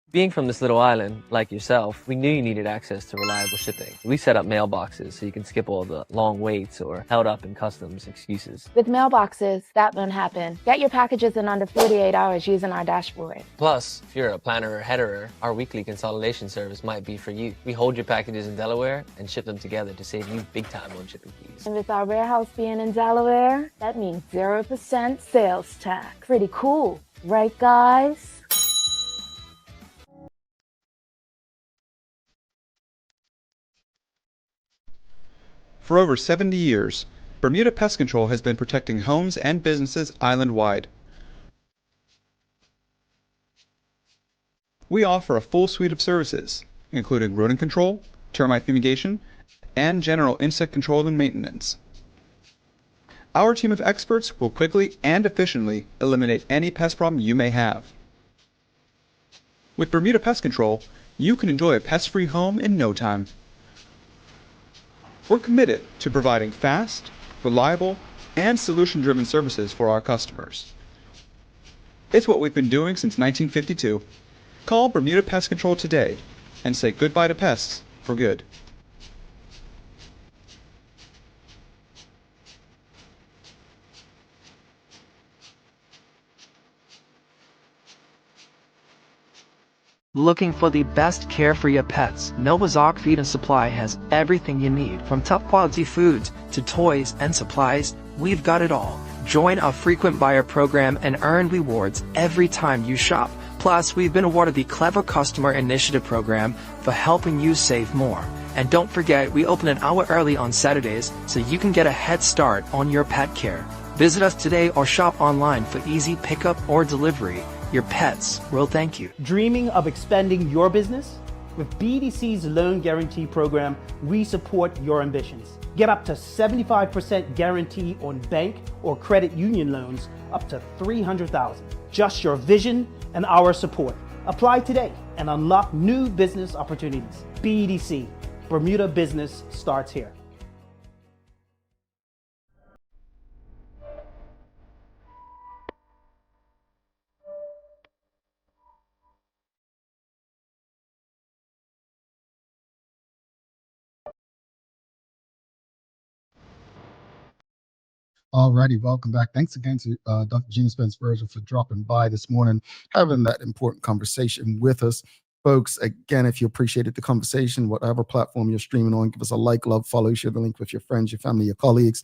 Being from this little island, like yourself, we knew you needed access to reliable shipping. We set up mailboxes so you can skip all the long waits or held up in customs excuses. With mailboxes, that won't happen. Get your packages in under 48 hours using our dashboard. Plus, if you're a planner or headerer, our weekly consolidation service might be for you. We hold your packages in Delaware and ship them together to save you big time on shipping fees. And with our warehouse being in Delaware, that means 0% sales tax. Pretty cool, right guys? For over 70 years, Bermuda Pest Control has been protecting homes and businesses island-wide. We offer a full suite of services, including rodent control, termite fumigation, and general insect control and maintenance. Our team of experts will quickly and efficiently eliminate any pest problem you may have. With Bermuda Pest Control, you can enjoy a pest-free home in no time. We're committed to providing fast, reliable, and solution-driven services for our customers. It's what we've been doing since 1952. Call Bermuda Pest Control today and say goodbye to pests for good. Looking for the best care for your pets? Nova's Ark Feed and Supply has everything you need, from top quality foods to toys and supplies. We've got it all. Join our frequent buyer program and earn rewards every time you shop. Plus, we've been awarded the Clever Customer Initiative program for helping you save more. And don't forget, we open an hour early on Saturdays so you can get a head start on your pet care. Visit us today or shop online for easy pickup or delivery. Your pets will thank you. Dreaming of expanding your business? With BDC's Loan Guarantee Program, we support your ambitions. Get up to 75% guarantee on bank or credit union loans up to $300,000. Just your vision and our support. Apply today and unlock new business opportunities. BDC, Bermuda Business starts here. Alrighty, welcome back. Thanks again to Dr. Gina Spence for dropping by this morning, having that important conversation with us. Folks, again, if you appreciated the conversation, whatever platform you're streaming on, give us a like, love, follow, share the link with your friends, your family, your colleagues.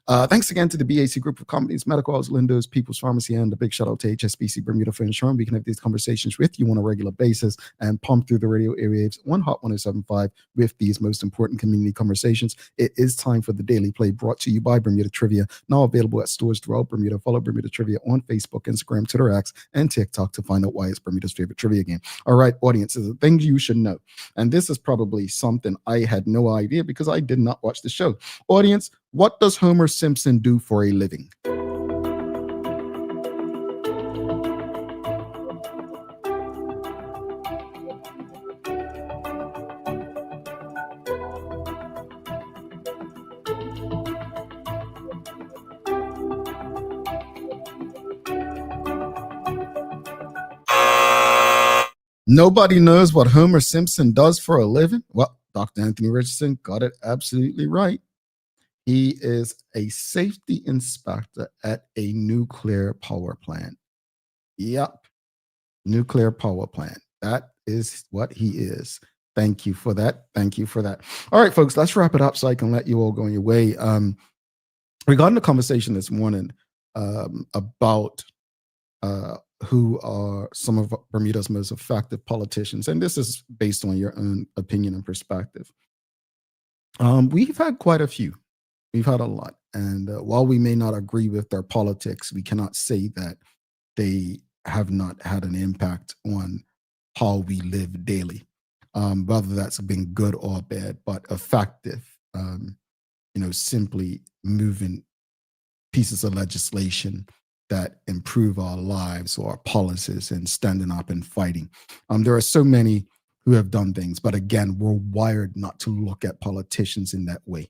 Thanks again to the BAC Group of Companies, Medical House, Lindo's, People's Pharmacy, and a big shout out to HSBC Bermuda for ensuring we can have these conversations with you on a regular basis and pump through the radio airwaves on Hot 107.5 with these most important community conversations. It is time for the Daily Play, brought to you by Bermuda Trivia, now available at stores throughout Bermuda. Follow Bermuda Trivia on Facebook, Instagram, Twitter, X, and TikTok to find out why it's Bermuda's favorite trivia game. All right, audiences, the things you should know. And this is probably something I had no idea because I did not watch the show. Audience, what does Homer Simpson do for a living? Nobody knows what Homer Simpson does for a living? Well, Dr. Anthony Richardson got it absolutely right. He is a safety inspector at a nuclear power plant. Yep, nuclear power plant. That is what he is. Thank you for that. Thank you for that. All right, folks, let's wrap it up so I can let you all go on your way. Regarding the conversation this morning about who are some of Bermuda's most effective politicians, and this is based on your own opinion and perspective. We've had quite a few. We've had a lot. And while we may not agree with their politics, we cannot say that they have not had an impact on how we live daily, whether that's been good or bad, but effective, simply moving pieces of legislation that improve our lives or our policies and standing up and fighting. There are so many who have done things, but again, we're wired not to look at politicians in that way.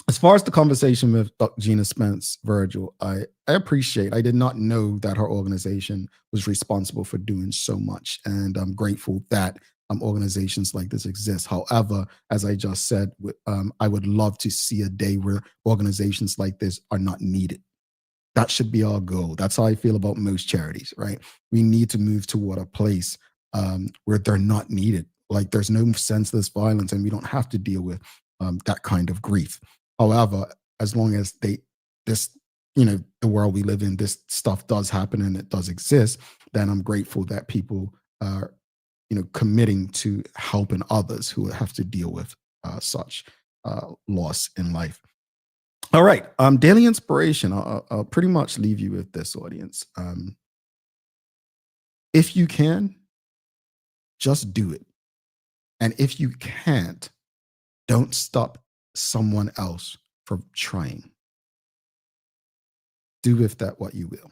as far as the conversation with Dr. Gina Spence, Virgil, I appreciate. I did not know that her organization was responsible for doing so much, and I'm grateful that organizations like this exist. However, as I just said, I would love to see a day where organizations like this are not needed. That should be our goal. That's how I feel about most charities, right? We need to move toward a place where they're not needed. Like there's no senseless violence, and we don't have to deal with that kind of grief. However, as long as this, the world we live in, this stuff does happen and it does exist, then I'm grateful that people are, committing to helping others who have to deal with such loss in life. All right, daily inspiration. I'll pretty much leave you with this, audience. If you can, just do it. And if you can't, don't stop someone else from trying. Do with that what you will.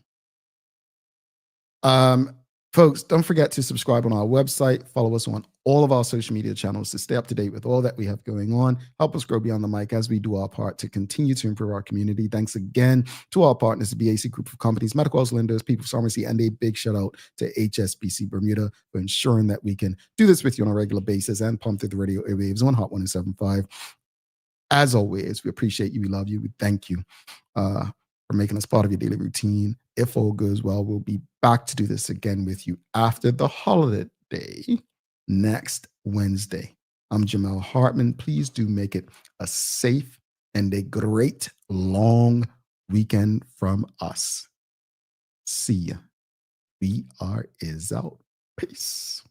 Folks, don't forget to subscribe on our website. Follow us on all of our social media channels to stay up to date with all that we have going on. Help us grow beyond the mic as we do our part to continue to improve our community. Thanks again to our partners, the BAC Group of Companies, Medical House Lenders, People's Pharmacy, and a big shout out to HSBC Bermuda for ensuring that we can do this with you on a regular basis and pump through the radio airwaves on Hot 107.5. As always, we appreciate you. We love you. We thank you for making us part of your daily routine. If all goes well, we'll be back to do this again with you after the holiday next Wednesday. I'm Jamel Hartman. Please do make it a safe and a great long weekend from us. See ya. We are is out. Peace.